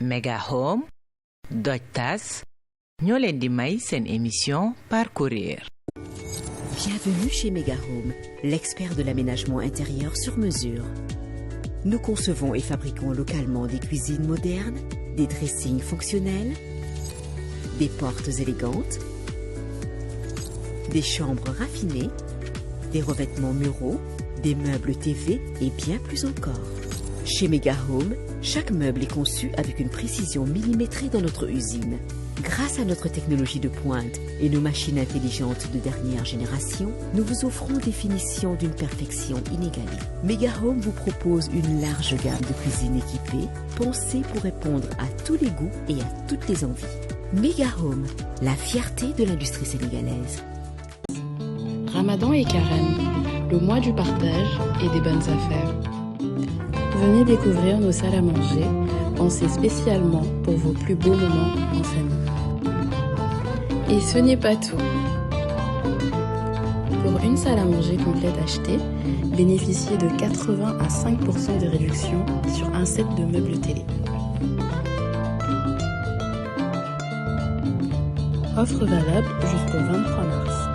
Mega Home Dodge TAS ñoo leen di may seen émission Parcourir. Bienvenue chez Mega Home, l'expert de l'aménagement intérieur sur mesure. Nous concevons et fabriquons localement des cuisines modernes, des dressings fonctionnels, des portes élégantes, des chambres raffinées, des revêtements muraux, des meubles TV et bien plus encore. Chez Mega Home, chaque meuble est conçu avec une précision millimétrée dans notre usine. Grâce à notre technologie de pointe et nos machines intelligentes de dernière génération, nous vous offrons des finitions d'une perfection inégalée. Mega Home vous propose une large gamme de cuisines équipées, pensées pour répondre à tous les goûts et à toutes les envies. Mega Home, la fierté de l'industrie sénégalaise. Ramadan et Carême, le mois du partage et des bonnes affaires. Venez découvrir nos salles à manger, pensées spécialement pour vos plus beaux moments en famille. Et ce n'est pas tout. Pour une salle à manger complète achetée, bénéficiez de 80 à 5% de réduction sur un set de meubles télé. Offre valable jusqu'au 23 mars.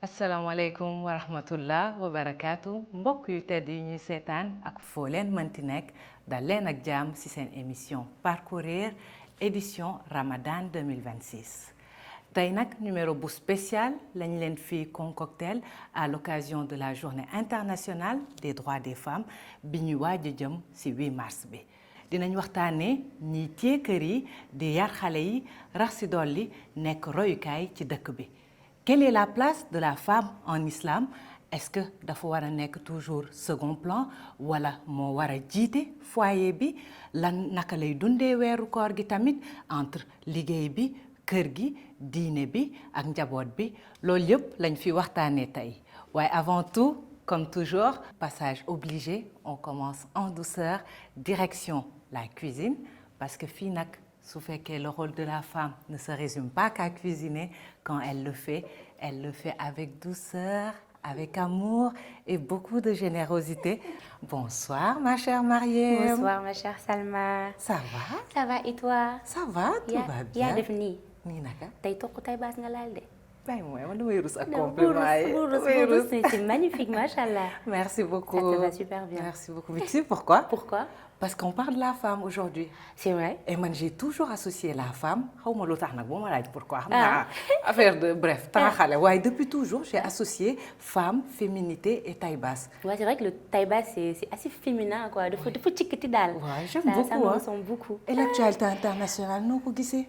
asalaamaaleykum wa rahmatullah wa barakaatu mbokk yu tedd yi ñuy seetaan ak foo leen mënti nekk dal leen ak jàmm ci seen émission Parcourir édition Ramadan 2026 tey nag numéro bu spécial lañ leen fi concoctel à l'occasion de la journée internationale des droits des femmes bi ñu waaj a jëm ci 8 mars bi dinañ waxtaanee ñiy téye kër yi di yar xale yi rax ci dolli nekk royukaay ci dëkk bi. Quelle est la place de la femme en islam? Est-ce que dafa war a nekk toujours second plan wala moo war a jiite foyer bi lan naka lay dundee weeru koor gi tamit entre liggéey bi kër gi diine bi ak njaboot bi loolu yëpp lañ fi waxtaanee tey waaye avant tout comme toujours passage obligé on commence en douceur direction la cuisine parce que fii nag su fekkee le rôle de la femme ne se résume pas qu'à cuisiner quand elle le fait avec douceur, avec amour et beaucoup de générosité. Bonsoir ma chère Mariem. Bonsoir ma chère Salma. Ça va? Ça va et toi? Ça va, tout va bien. yaa def nii. nii naka. tey toq tay baas nga laal de. Bay mooy man damay rus ak compliment yi. C'est magnifique, machallah. Merci beaucoup. Ça te va super bien. Merci beaucoup. Mais tu sais pourquoi? Pourquoi? Parce qu'on parle de la femme aujourd'hui. C'est vrai. Et man j'ai toujours associé la femme xaw ma lu tax nag boo ma laaj pourquoi xam naa affaire de bref taraxale waaye depuis toujours j'ai associé femme féminité et taille basse. Ouais, c'est vrai que le taille basse c'est assez féminin quoi dafa cikkati daal. Ouais, j'aime beaucoup. Ça me ressemble beaucoup. Et l'actualité internationale noo ko gisee.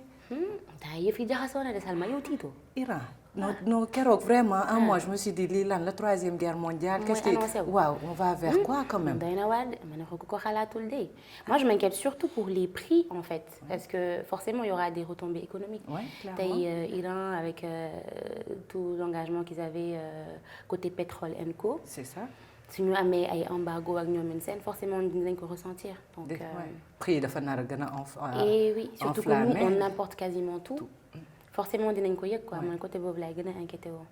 daa yëf yi jaxasoo na de Salma yow tiito. Iran non keroog vraiment un mois je me suis dit lii lan la troisième guerre mondiale. Qu'est-ce que waaw on va vers quoi quand même. doy na waar de ma ne ko ko xalaatul de. Moi je m'inquiète surtout pour les prix en fait parce que forcément il y aura des retombées économiques. Ouais, clairement. Tey Iran avec tout l'engagement qu'ils avaient côté pétrole and co. C'est ça. su ñu amee ay embargo ak ñoom seen forcément dinañ ko ressentir. Donc prix dafa nar a gën a et oui surtout que nous on importe quasiment tout. Forcément dinañ ko yëg quoi man côté boobu laay gën a inquiété woo.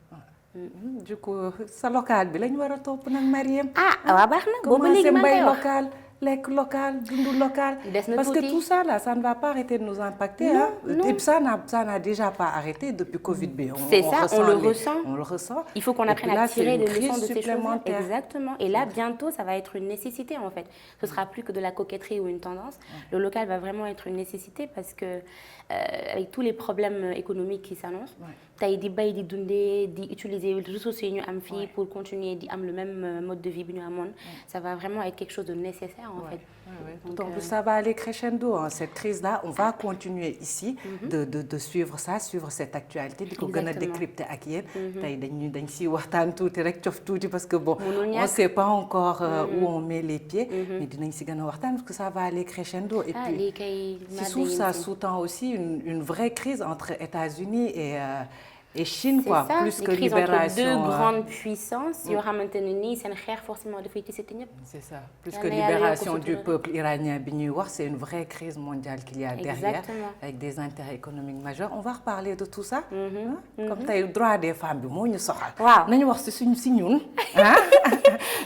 du coup sa local bi lañ war a topp nag Mariem. waaw baax na boobu léegi maa ngi koy wax local lekk local dundu local. Parce que tout ça là, ça ne va pas arrêter de nous impacter. Non, hein. non. Et puis ça n'a déjà pas arrêté depuis Covid B. C'est ça, on le ressent. On le ressent. Il faut qu'on apprenne à tirer des leçons de ces choses-là. supplémentaire. Exactement. Et là, bientôt, ça va être une nécessité en fait. Ce sera plus que de la coquetterie ou une tendance. Le local va vraiment être une nécessité parce que avec tous les problèmes économiques qui s'annoncent, tey di bay di dundee di utiliser ressources yi ñu am fii pour continuer di am le même mode de vie bi ñu amoon, ça va vraiment être quelque chose de nécessaire en fait. Donc ça va aller crescendo, hein. Cette crise-là, on va continuer ici de suivre ça, suivre cette actualité, di ko gën a décrypter ak yéen. Tey dañ si waxtaan tuuti rek cof tuuti parce que bon, on sait pas encore où on met les pieds, mais dinañ si gën a waxtaan parce que ça va aller crescendo. Et puis si suuf ça sous-tend aussi une vraie crise entre États-Unis et Chine, quoi, ça, plus que libération. Entre deux grandes puissances, yoo xamante ne nii seen xeex forcément dafay ci ñëpp. C'est ça, plus que libération du peuple iranien bi ñuy wax, c'est une vraie crise mondiale qu'il y a derrière, avec des intérêts économiques majeurs. On va reparler de tout ça. Comme tey droit des femmes bi moo ñu soxal. Waaw nañu wax si ñun.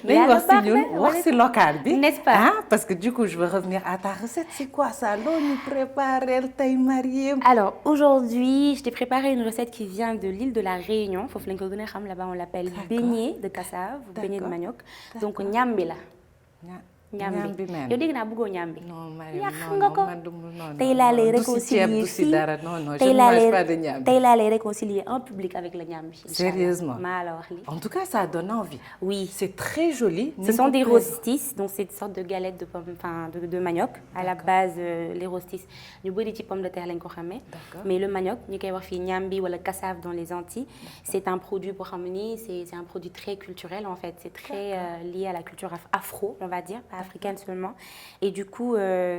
nañu wax si ñun, wax si local bi. N'est-ce pas? Parce que du coup, je veux revenir à ta recette. C'est quoi ça? Loo ñu préparé tey Mariam? Alors aujourd'hui, je t'ai préparé une recette qui vient de l'île de la Réunion. Foofu lañ ko gën a xam, là-bas on l'appelle beignet de cassave, beignet de manioc. Donc ñambi la. ñambi yow dégg naa bëggoo ñambi. Non Mariam, yàq nga ko. non. Tey laa lay réconcilier fii. Non, je ne mange pas de ñambi. Tey laa lay réconcilier en public avec le ñambi. Sérieusement? maa la wax li. En tout cas, ça donne envie. Oui. C'est très joli. Ce sont des rostis, donc c'est une sorte de galette de pommes, enfin de manioc. À la base, les rostis, ñu bëri ci pomme de terre lañ ko xamee. Mais le manioc, ñu koy wax fii ñambi wala cassave dans les Antilles, c'est un produit boo xam ni c'est un produit très culturel en fait. C'est très lié à la culture afro, on va dire, pas africaine seulement. Et du coup,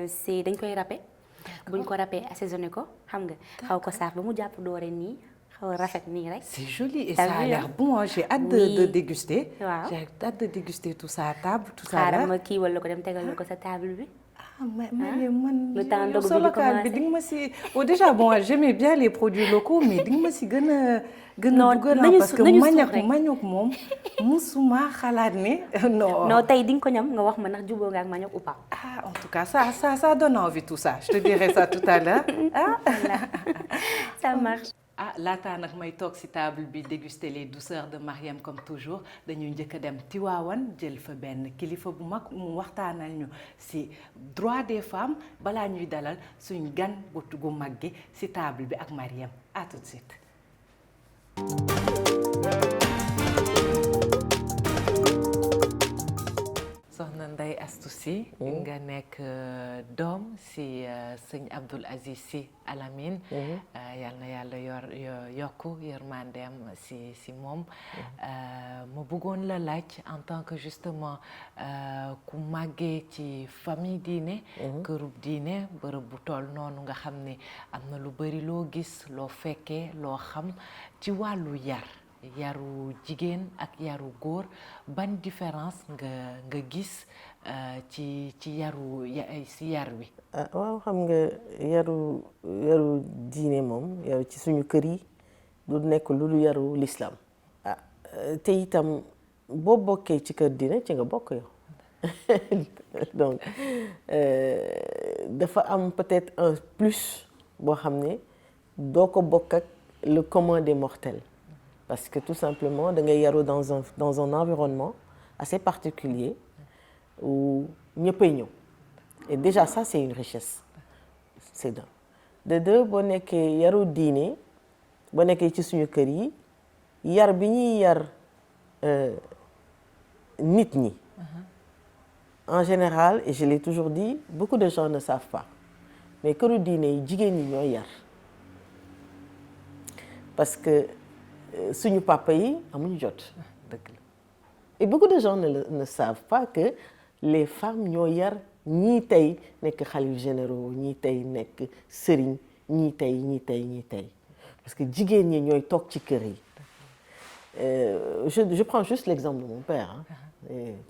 c'est dañ koy râper. buñ ko râpé assaisonné ko xam nga xaw ko saaf ba mu jàpp doore nii xaw a rafet nii rek. C'est joli et ça a l'air bon, hein. J'ai hâte de déguster. Waaw. J'ai hâte de déguster tout ça à table, tout ça là. xaaral ma kii wala ko dem tegal ko sa table bi. Man Le temps yow ndogu sa bi di local bi commencé. di nga ma si déjà bon j'aimais bien les produits locaux mais di nga ma si gën a dugal nañu parce que nañu suuf rek. manioc moom musuma xalaat ne non. Non tey di nga ko ñam nga wax ma ndax jubóo nga ak manioc ou pas. En tout cas ça donne envie tout ça. Je te dirai ça tout à l'heure. Ça marche. Laataa nag may toog ci table bi déguster les douceurs de Mariam comme toujours dañuy njëkk a dem Tiwaawan jël fa benn kilifa bu mag mu waxtaanal ñu ci droit des femmes balaa ñuy dalal suñ gan gu mag gi ci table bi ak Mariam. À tout de suite. Soxna Ndeye Astou Sy nga nekk doom ci sëñ Abdoul Aziz Sy Al Amine. Yal na yàlla yokku yërmandeem ci moom. ma bëggoon la laaj en tant que justement ku màggee ci famille diine. kërub diine bërëb bu toll noonu nga xam ne am na lu bari loo gis loo fekkee loo xam ci wàllu yaru jigéen ak yaru góor ban différence nga gis ci yar wi. waaw xam nga yaru diine moom yaru ci suñu kër yi du nekk lu du yaru l'islam. te itam boo bokkee ci kër diine ci nga bokk yow. Donc dafa am peut-être un plus boo xam ne doo ko bokk ak le commun des mortels. Parce que tout simplement da ngay yaru dans un environnement assez particulier où ñëppay ñëw. Et déjà ça c'est une richesse. C'est d'un. De deux boo nekkee yaru diine boo nekkee ci suñu kër yi yar bi ñuy yar nit ñi. En général, et je l'ai toujours dit, beaucoup de gens ne savent pas. Mais këru diine yi jigéen ñi ñooy yar. Parce que suñu papa yi amuñu jot. Et beaucoup de gens ne savent pas que les femmes ñoo yar ñii tey nekk xalif généraux ñii tey nekk sëriñ ñii tey parce que jigéen ñi ñooy toog ci kër yi. Je prends juste l'exemple de mon père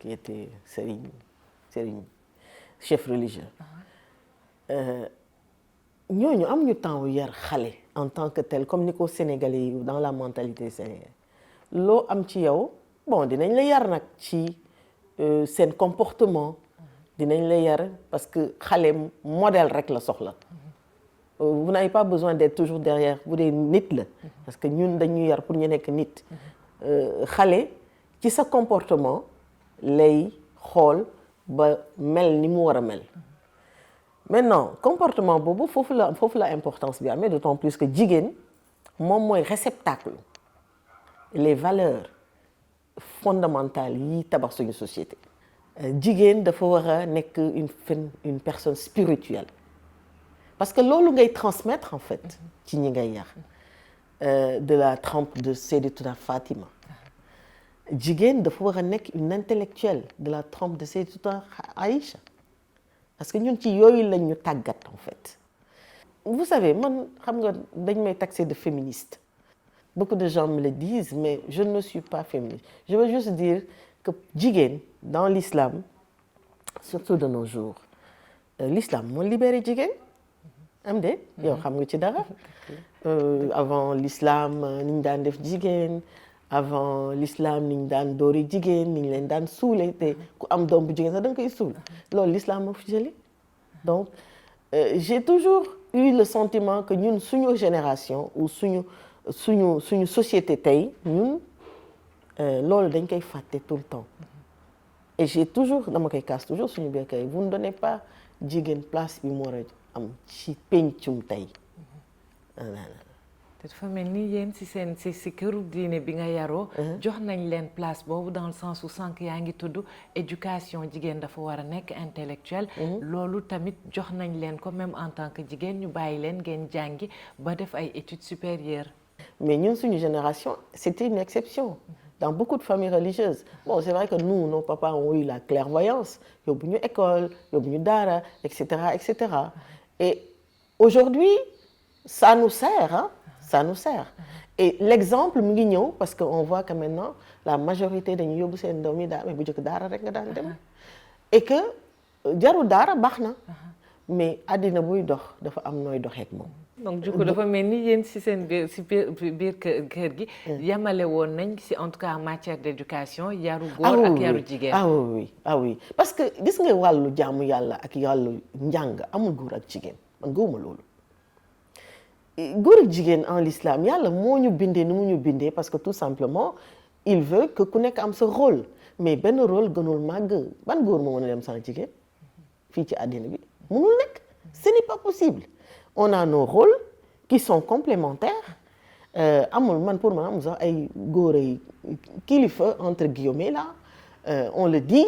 qui était sëriñ chef religieux. ñooñu amuñu temps wu yar xale en tant que tel comme ni ko Sénégalais yi dans la mentalité sénégalaise loo am ci yow bon dinañ la yar nag ci seen comportement dinañ la yar parce que xale modèle rek la soxla. Vous n'avez pas besoin d'être toujours derrière bu dee nit la parce que ñun dañuy yar pour ñu nekk nit. xale ci sa comportement lay xool ba mel ni mu war a mel. Maintenant comportement boobu foofu la importance bi amee d'autant plus que jigéen moom mooy réceptacle les valeurs fondamentales yi tabax suñu société. jigéen dafa war a nekk une personne spirituelle parce que loolu ngay transmettre en fait ci ñi ngay yar de la trempe de Seydatuna Fatima. jigéen dafa war a nekk une intellectuelle de la trempe de Seydatuna Aïcha parce que ñun ci yooyu lañ ñu tàggat en fait. vous savez man xam nga dañ may taxer de féministe. Beaucoup de gens me le disent mais je ne suis pas féministe. Je veux juste dire que jigéen dans l'islam surtout de nos jours l'islam moo libéré jigéen am de yow xam nga ci dara avant l'islam ni ñu daan def jigéen avant l'islam ni ñu daan doori jigéen ni ñu leen daan suule te ku am doom bu jigéen sax da nga koy suul loolu l'islam moo fi jëli donc j'ai toujours eu le sentiment que ñun suñu génération ou suñu société tey ñun loolu dañ koy fàtte tout le temps et j'ai toujours dama koy casse toujours suñu biir kay vous ne donnez pas jigéen place bi mu war a am ci pencum tey. te dafa mel ni yéen si këru diine bi nga yaroo. jox nañ leen place boobu dans le sens où sànq yaa ngi tudd éducation jigéen dafa war a nekk intellectuel. loolu tamit jox nañ leen ko même en tant que jigéen ñu bàyyi leen ngeen jàngi ba def ay études supérieures. mais ñun suñu génération c'était une exception. Dans beaucoup de familles religieuses. Bon, c'est vrai que nous, nos papas ont eu la clairvoyance. Yóbbu ñu école, yóbbu ñu daara, etc., etc. Et aujourd'hui, ça nous sert, hein? Ça nous sert. Et l'exemple mu ngi ñëw parce que on voit que maintenant la majorité dañuy yóbbu seen doom yi daara mais bu njëkk daara rek nga daan dem. Et que jarul daara baax na. mais àddina buy dox dafa am nooy doxeek moom. donc du coup dafa mel ni yéen si seen biir kër gi. yamale woon nañ si en tout cas en matière d'éducation yaru góor ak yaru jigéen. ah oui parce que gis nga wàllu jaamu yàlla ak wàllu njàng amul góor ak jigéen man gëwuma loolu. góor ak jigéen en l'islam yàlla moo ñu bindee ni mu ñu bindee parce que tout simplement il veut que ku nekk am sa rôle mais benn rôle gënul màgg ban góor moo mën a dem sans jigéen fii ci àddina bi. mënul nekk ce n'est pas possible on a nos rôles qui sont complémentaires amul man pour man amul sax ay góor ay kilifa entre guillemets là on le dit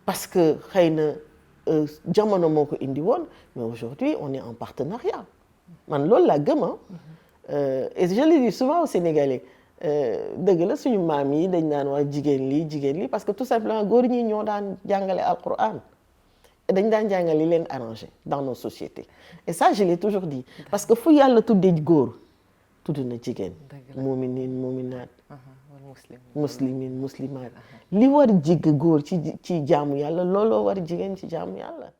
parce que xëy na jamono moo ko indi woon mais aujourd'hui on est en partenariat man loolu laa gëm et je le dis souvent aux Sénégalais dëgg la suñu maam yi dañ naan wax jigéen lii parce que tout simplement góor ñi ñoo daan jàngale Alquran dañ daan jàngal li leen arrangé dans nos sociétés et ça je l'ai toujours dit parce que fu yàlla tuddee góor tudd na jigéen muuminiin muuminaat muslimiin muslimaat li war jig góor ci jaamu yàlla looloo war jigéen ci jaamu yàlla.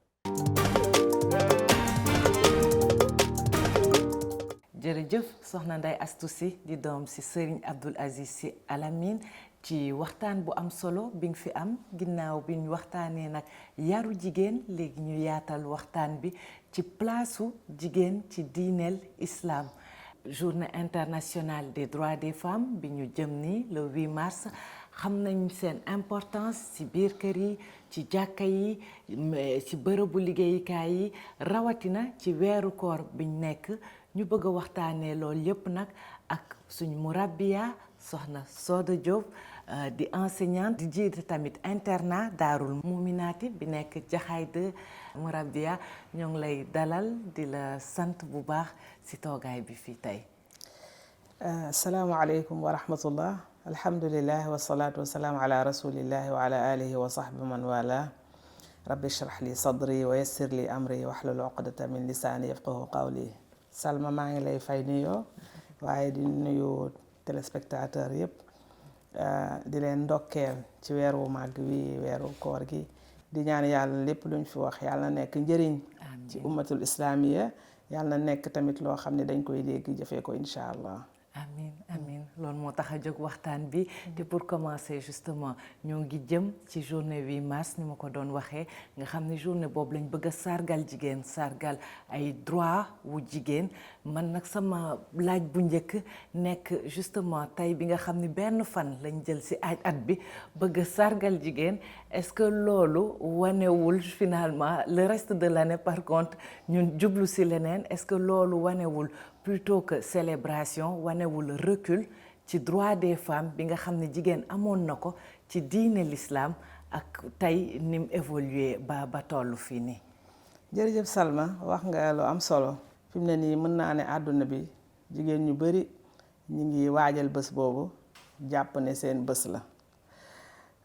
jërëjëf soxna Ndeye Astou Sy di doom si Serigne Abdoul Aziz Sy Al Amine ci waxtaan bu am solo bi nga fi am ginnaaw bi ñu waxtaanee nag yaru jigéen léegi ñu yaatal waxtaan bi ci placeu jigéen ci diineel islam. journée internationale des droits des femmes bi ñu jëm ni le 8 mars xam nañ seen importance ci biir kër yi ci jàkka yi ci bërëbu liggéeyukaay yi rawatina ci weeru koor biñ nekk ñu bëgg a waxtaanee loolu yépp nag ak suñu murabbiya soxna Soda Diop di enseignante di jiite tamit internat Daarul Muminaati bi nekk Jaxaay de murabbiya ñoo ngi lay dalal di la sant bu baax ci toogaay bi fii tey. asalaamaaleykum wa rahmatullah alhamdulillah wasalaatu wasalaamu ala rasulillahi wa ala alihi wa sahbi man wala rabbi shrah li sadri wa yassir li amri wahlul uqdata min lisaani yafqahu qawli. Salma maa ngi lay fay nuyoo waaye di nuyu téléspectateur yëpp di leen ndokkeel ci weeru màgg wi weeru koor gi di ñaan yàlla lépp luñ fi wax yàlla na nekk njëriñ ci ummatul islamiya yàlla na nekk tamit loo xam ne dañ koy dégg jëfee ko incha allah. amin amin loolu moo tax a jóg waxtaan bi te pour commencer justement ñoo ngi jëm ci journée 8 mars ni ma ko doon waxee nga xam ne journée boobu lañ bëgg a sargal jigéen sargal ay droit wu jigéen man nag sama laaj bu njëkk nekk justement tey bi nga xam ne benn fan lañ jël ci at bi bëgg a sargal jigéen est-ce que loolu wanewul finalement le reste de l'année par contre ñun jublu ci leneen est-ce que loolu wanewul plutôt que célébration wanewul recul ci droit des femmes bi nga xam ne jigéen amoon na ko ci diine l'islam ak tey ni mu évolué ba tollu fii nii. jërëjëf Salma wax nga lu am solo fi mu ne nii mën naa ne àdduna bi jigéen ñu bari ñu ngi waajal bés boobu jàpp ne seen bés la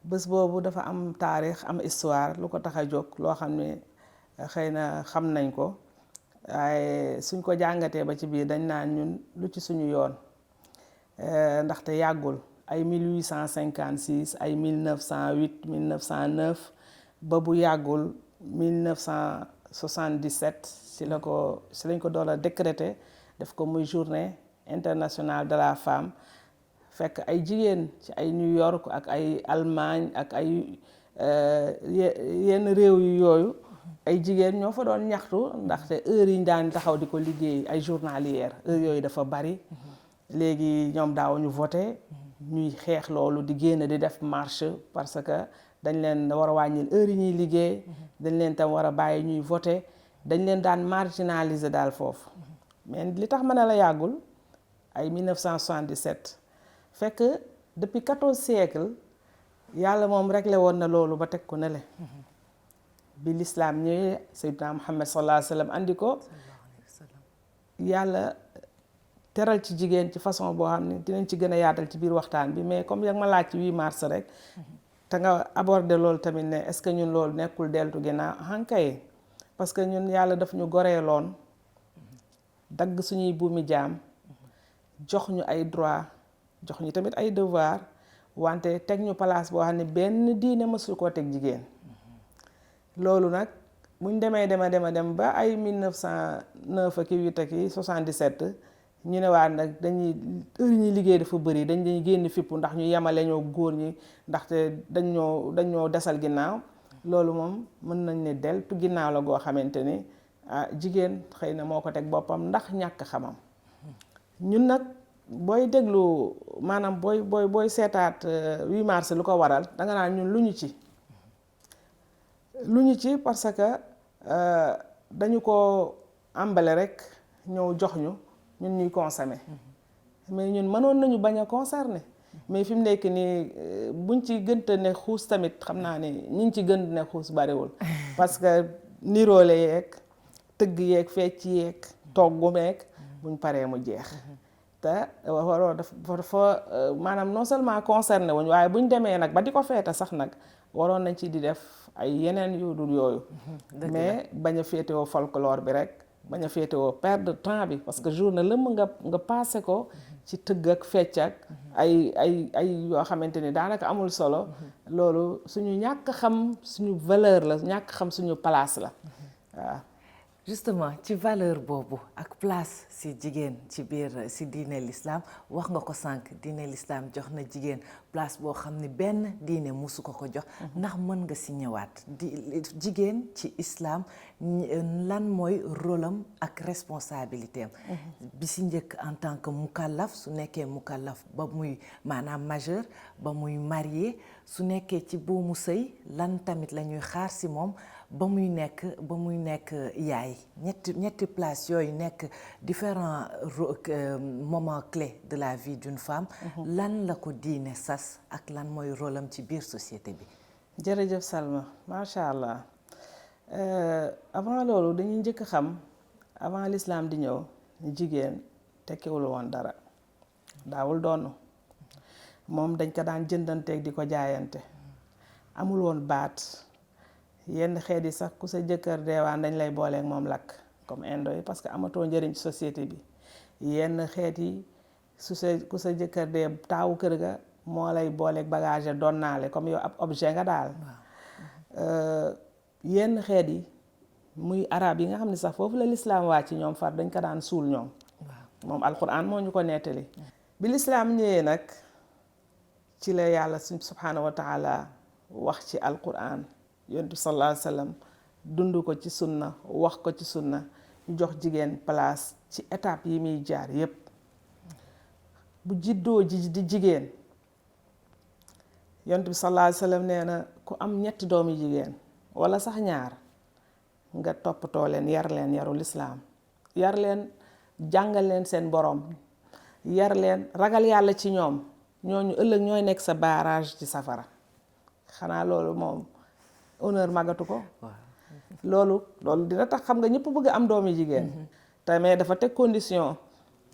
bés boobu dafa am taarix am histoire lu ko tax a jóg loo xam ne xëy na xam nañ ko waaye suñ ko jàngatee ba ci biir dañ naan ñun lu ci suñu yoon ndaxte yàggul ay 1856 ay 1908 1909 ba bu yàggul 1977 si lañ ko door a décréter def ko muy journée internationale de la femme fekk ay jigéen ci ay New York ak ay Allemagne ak ay yenn réew yu yooyu ay jigéen ñoo fa doon ñaxtu ndaxte heure yi ñu daan taxaw di ko liggéey ay journalières heure yooyu dafa bari léegi ñoom daawuñu voté ñuy xeex loolu di génn di def marche parce que dañ leen war a wàññil heure yi ñuy liggéey dañ leen tam war a bàyyi ñuy voté dañ leen daan marginaliser daal foofu mais li tax mën a la yàggul ay 1977 fekk depuis 14 siècles yàlla moom réglé woon na loolu ba teg ko ne le bi l'islam ñëwee Seydina Muhammad sallallahu alayhi wa sallam andi ko yàlla teral ci jigéen ci façon boo xam ne dinañ ci gën a yaatal ci biir waxtaan bi mais comme yaa ma laaj ci 8 mars rek te nga aborder loolu tamit ne est-ce que ñun loolu nekkul deltu ginnaaw hankay parce que ñun yàlla daf ñu goreeloon dagg suñuy buumi jaam jox ñu ay droit jox ñu tamit ay devoir wante teg ñu place boo xam ne benn diine mësul koo teg jigéen loolu nag buñ demee dem ba ay 1909 ak 8 ak 77 ñu ne waa nag dañuy heure ñuy liggéey dafa bëri dañuy génn fippu ndax ñu yemale ñoo góor ñi ndaxte dañoo desal ginnaaw loolu moom mën nañ ne deltu ginnaaw la goo xamante ni jigéen xëy na moo ko teg boppam ndax ñàkk xamam ñun nag booy déglu maanaam booy seetaat 8 mars lu ko waral danga naan ñun lu ñu ci parce que dañu ko àmbale rek ñëw jox ñu ñun ñuy consommer mais ñun mënoon nañu bañ a concerner mais fi mu nekk nii buñ ci gënte ne xuus tamit xam naa ne ñi ngi ci gën ne xuus bariwul parce que niroole yeeg tëgg yeeg fecc yeeg toggu meeg buñ paree mu jeex te waroo dafa maanaam non seulement concerné wuñ waaye buñ demee nag ba di ko feete sax nag waroon nañ ci di def ay yeneen yu dul yooyu mais bañ a féetewoo folklore bi rek bañ a féetewoo perdre temps bi parce que journée lëmm nga passé ko ci tëgg ak fecc ak ay yoo xamante ni daanaka amul solo loolu suñu ñàkk xam suñu valeur la ñàkk xam suñu place la waaw justement ci valeur boobu ak place si jigéen ci biir si diine l'islam wax nga ko sànq diine l'islam jox na jigéen place boo xam ne benn diine musu ko jox ndax mën nga si ñëwaat jigéen ci islam lan mooy rôle am ak responsabilité am bi si njëkk en tant que mukallaf su nekkee mukallaf ba muy maanaam majeur ba muy marié su nekkee ci buumu sëy lan tamit la ñuy xaar si moom ba muy nekk yaay ñetti place yooyu nekk différents moments clés de la vie d'une femme lan la ko diine sas ak lan mooy rôle am ci biir société bi. jërëjëf Salma macha allah avant loolu dañuy njëkk xam avant l'islam di ñëw jigéen tekkiwul woon dara daawul doonu moom dañ ko daan jëndanteeg di ko jaayante amul woon baat yenn xeet yi sax ku sa jëkkër deewaan dañ lay booleeg moom lakk comme indo yi parce que amatoo njëriñ ci société bi yenn xeet yi ku sa jëkkër dee taawu kër ga moo lay booleeg bagage doon naale comme yow ab objet nga daal yenn xeet yi muy arab yi nga xam ne sax foofu la lislaam wàcc ñoom far dañ ko daan suul ñoom moom alquran moo ñu ko nettali bi lislaam ñëwee nag ci la yàlla subhanahu wa taala wax ci alquran yonent bi sallallahu alayhi wa sallam dund ko ci sunna wax ko ci sunna ñu jox jigéen place ci étape yi muy jaar yépp bu jiddoo di jigéen yonent bi sallallahu alayhi wa sallam nee na ku am ñetti doomi jigéen wala sax ñaar nga toppatoo leen yar leen yaru lislaam yar leen jàngal leen seen borom yar leen ragal yàlla ci ñoom ñooñu ëllëg ñooy nekk sa barrage ci safara xanaa loolu moom honneur màggatu ko loolu dina tax xam nga ñëpp bëgg am doomi jigéen te mais dafa teg condition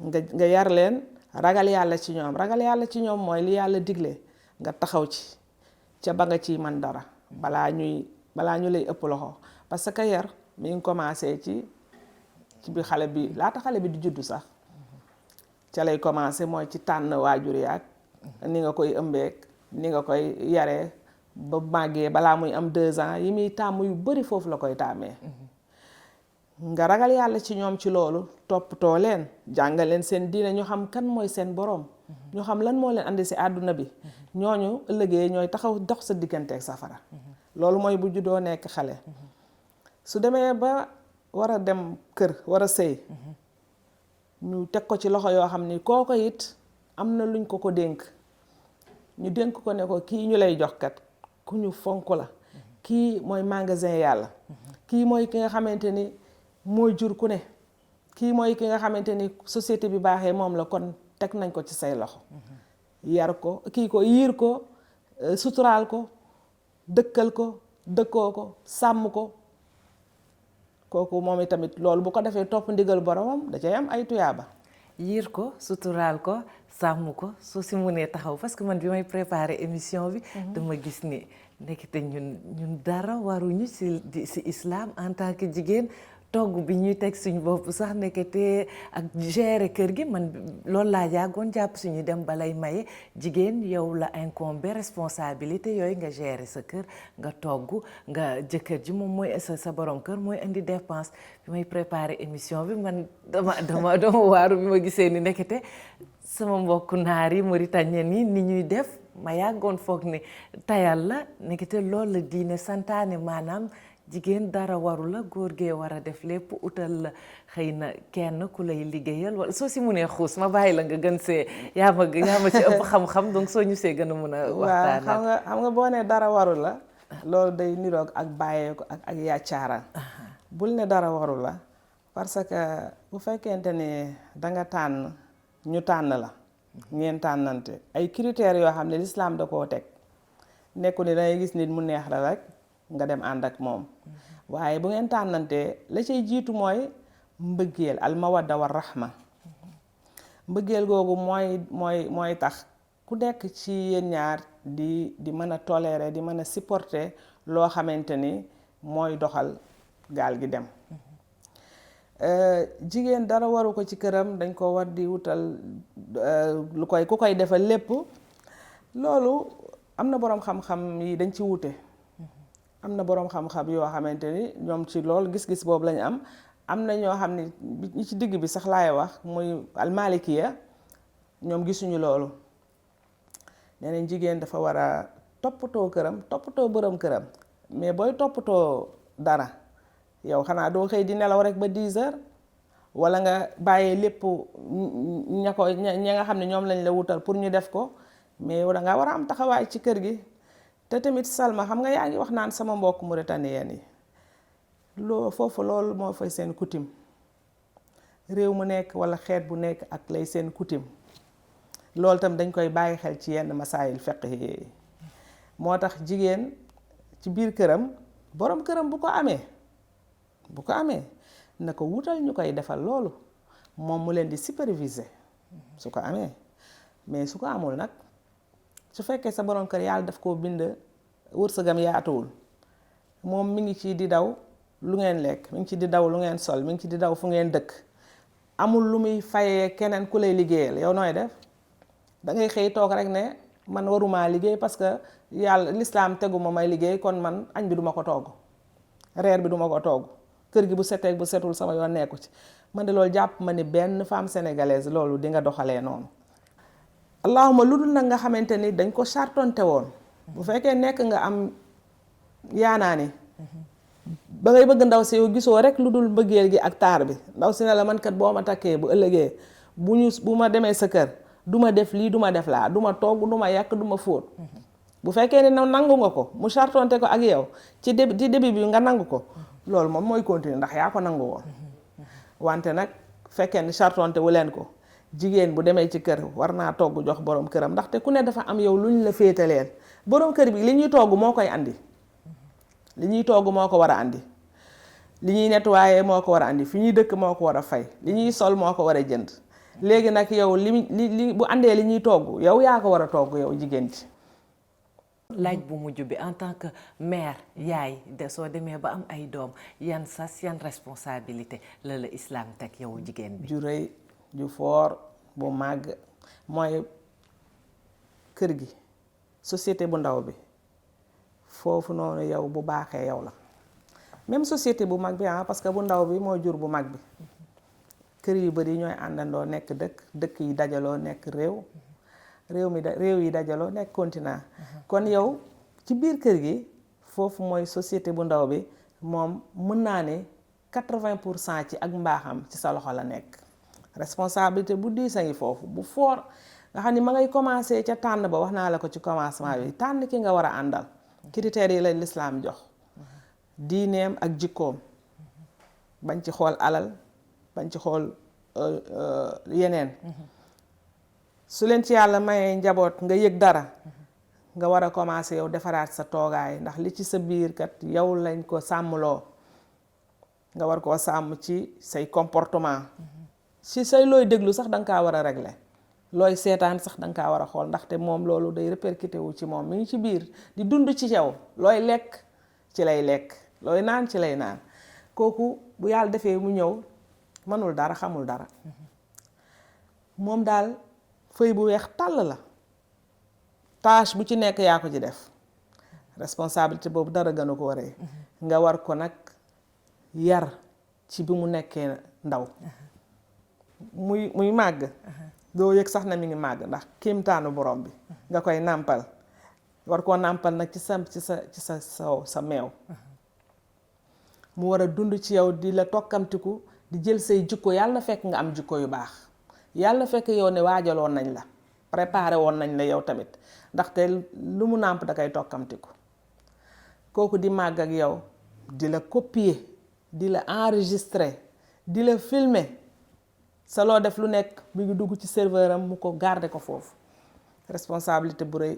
nga yar leen ragal yàlla ci ñoom ragal yàlla ci ñoom mooy li yàlla digle nga taxaw ci ca ba nga ciy man dara balaa ñu lay ëpp loxo parce que yar mi ngi commencé ci bi xale bi laata xale bi di juddu sax ca lay commencé mooy ci tànn waajur yaak ni nga koy ëmbeek ni nga koy yaree ba màggee balaa muy am 2 ans yi muy tàmm yu bari foofu la koy tàmmee nga ragal yàlla ci ñoom ci loolu toppatoo leen jàngal leen seen diine ñu xam kan mooy seen borom ñu xam lan moo leen andi si àdduna bi ñooñu ëllëgee ñooy taxaw dox sa digganteeg safara loolu mooy bu juddoo nekk xale su demee ba war a dem kër war a sëy ñu teg ko ci loxo yoo xam ni kooko it am na luñ ko dénk ñu dénk ko ne ko kii ñu lay jox kat ku ñu fonk la kii mooy magasin yàlla kii mooy ki nga xamante ni mooy jur ku ne kii mooy ki nga xamante ni société bi baaxee moom la kon teg nañ ko ci say loxo yar ko kii ko yiir ko suturaal ko dëkkal ko dëkkoo ko sàmm ko kooku moom itamit loolu bu ko defee topp ndigal boromam da cay am ay tuyaaba yiir ko suturaal ko sàmm ko soo si mënee taxaw parce que man bi may préparer émission bi dama gis ni nekkite ñun dara waruñu si islam en tant que jigéen togg bi ñuy teg suñu bopp sax nekkete ak gérer kër gi man loolu laa yàggoon jàpp suñu dem balay maye jigéen yow la incombé responsabilité yooyu nga gérer sa kër nga togg nga jëkkër ji moom mooy sa borom kër mooy indi dépense bi may préparer émission bi man dama waaru bi ma gisee ni nekkete sama mbokku naar yi mauritanien yi ni ñuy def ma yàggoon foog ni tayal la nekkete loolu la diine santaane maanaam jigéen dara waru la góor gee war a def lépp utal la xëy na kenn ku lay liggéeyal wala soo si munee xuus ma bàyyi la nga gën see yaa ma ci ëpp xam-xam donc soo ñu see gën a mun a waxtaan waaw xam nga boo ne dara waru la loolu day niroog ak bàyyee ko ak yàccaaral bul ne dara waru la parce que bu fekkente ne danga tànn ñu tànn la ngeen tànnante ay critères yoo xam ne l'islam da koo teg nekku ni dangay gis nit mu neex la rek nga dem ànd ak moom waaye bu ngeen tànnantee la cay jiitu mooy mbëggeel al mawadda war rahma mbëggeel googu mooy tax ku nekk ci yéen ñaar di mën a tolérer di mën a supporter loo xamante ni mooy doxal gaal gi dem jigéen dara waru ko ci këram dañ ko war di wutal ku koy defal lépp loolu am na boroom xam-xam yi dañ ci wute am na boroom xam-xam yoo xamante ni ñoom ci loolu gis-gis boobu lañu am na ñoo xam ne ñi ci digg bi sax laay wax muy almalikiya ñoom gisuñu loolu nee nañ jigéen dafa war a toppatoo këram toppatoo boroom këram mais booy toppatoo dara yow xanaa doo xëy di nelaw rek ba 10 heures walla nga bàyyee lépp ña nga xam ne ñoom lañ la wutal pour ñu def ko mais yow danga war a am taxawaay ci kër gi te tamit Salma xam nga yaa ngi wax naan sama mbokk mauritanien yi foofu loolu moo fay seen coutume réew mu nekk walla xeet bu nekk ak lay seen coutume loolu tam dañ koy bàyyi xel ci yenn masaayil fiqh yi moo tax jigéen ci biir këram boroom këram bu ko amee na ko wutal ñu koy defal loolu moom mu leen di superviser su ko amee mais su ko amul nag su fekkee sa boroom kër yàlla daf koo bind wërsëgam yaatuwul moom mi ngi ci di daw lu ngeen lekk mi ngi ci di daw lu ngeen sol mi ngi ci di daw fu ngeen dëkk amul lu muy fayee keneen ku lay liggéeyal yow nooy def dangay xëy toog rek ne man waruma liggéey parce que yàlla l'islam teguma may liggéey kon man añ bi duma ko togg reer bi duma ko togg kër gi bu setee bu setul sama yoon nekku ci man de loolu jàpp ma ni benn femme sénégalaise loolu di nga doxalee noonu allahuma lu dul nag nga xamante ni dañ ko chartonte woon bu fekkee nekk nga am yaanaani ba ngay bëgg ndaw si yow gisoo rek lu dul mbëggeel gi ak taar bi ndaw si ne la man kat boo ma takkee bu ëllëgee bu ma demee sa kër du ma def lii du ma def laa du ma togg du ma yàq du ma fóot bu fekkee ne nangu nga ko mu chartonte ko ak yow ci début bi nga nangu ko loolu moom mooy continuer ndax yaa ko nangu woon wante nag fekkee ne chartonte wu leen ko jigéen bu demee ci kër war naa togg jox borom këram ndaxte ku ne dafa am yow lu ñu la féetaleel borom kër bi li ñuy togg moo koy andi li ñuy togg moo ko war a andi li ñuy nettoyer moo ko war a andi fi ñuy dëkk moo ko war a fay li ñuy sol moo ko war a jënd léegi nag yow li bu andee li ñuy togg yow yaa ko war a togg yow jigéen ci laaj bu mujj bi en tant que mère yaay de soo demee ba am ay doom yan sas yan responsabilité la islam teg yow jigéen bi ju rëy ju foor bu màgg mooy kër gi société bu ndaw bi foofu noonu yow bu baaxee yow la même société bu mag bi parce que bu ndaw bi moo jur bu mag bi kër yu bari ñooy àndandoo nekk dëkk yi dajaloo nekk réew yi dajaloo nekk continent kon yow ci biir kër gi foofu mooy société bu ndaw bi moom mën naa ne 80% ci ak mbaaxam ci sa loxo la nekk responsabilité bu diis a ngi foofu bu fort nga xam ni ma ngay commencé ca tànn ba wax naa la ko ci commencement bi tànn ki nga war a àndal critères yi la lislaam jox diineem ak jikkoom bañ ci xool alal bañ ci xool yeneen su leen ci yàlla mayee njaboot nga yëg dara nga war a commencer yow defaraat sa toogaay ndax li ci sa biir kat yow lañ ko sàmmloo nga war koo sàmm ci say comportement ci say looy déglu sax danga kaa war a régler looy seetaan sax danga kaa war a xool ndaxte moom loolu day répercuté wu ci moom mi ngi ci biir di dund ci yow looy lekk ci lay lekk looy naan ci lay naan kooku bu yàlla defee mu ñëw mënul dara xamul dara moom daal feuille bu weex tàll la tâche bu ci nekk yaa ko ci def responsabilité boobu dara gënu ko waree nga war ko nag yar ci bi mu nekkee ndaw muy màgg doo yëg sax na mi ngi màgg ndax kéemtaanu borom bi nga koy nàmpal war koo nàmpal nag ci sa meew mu war a dund ci yow di la tokkamtiku di jël say jikko yàlla na fekk nga am jikko yu baax yàlla na fekk yow ne waajaloon nañ la préparé woon nañ la yow tamit ndaxte lu mu nàmp da koy tokkamtiku kooku di màgg ak yow di la copier di la enregistrer di la filmer sa loo def lu nekk mi ngi dugg ci serveur am mu ko garder ko foofu responsabilité bu rëy.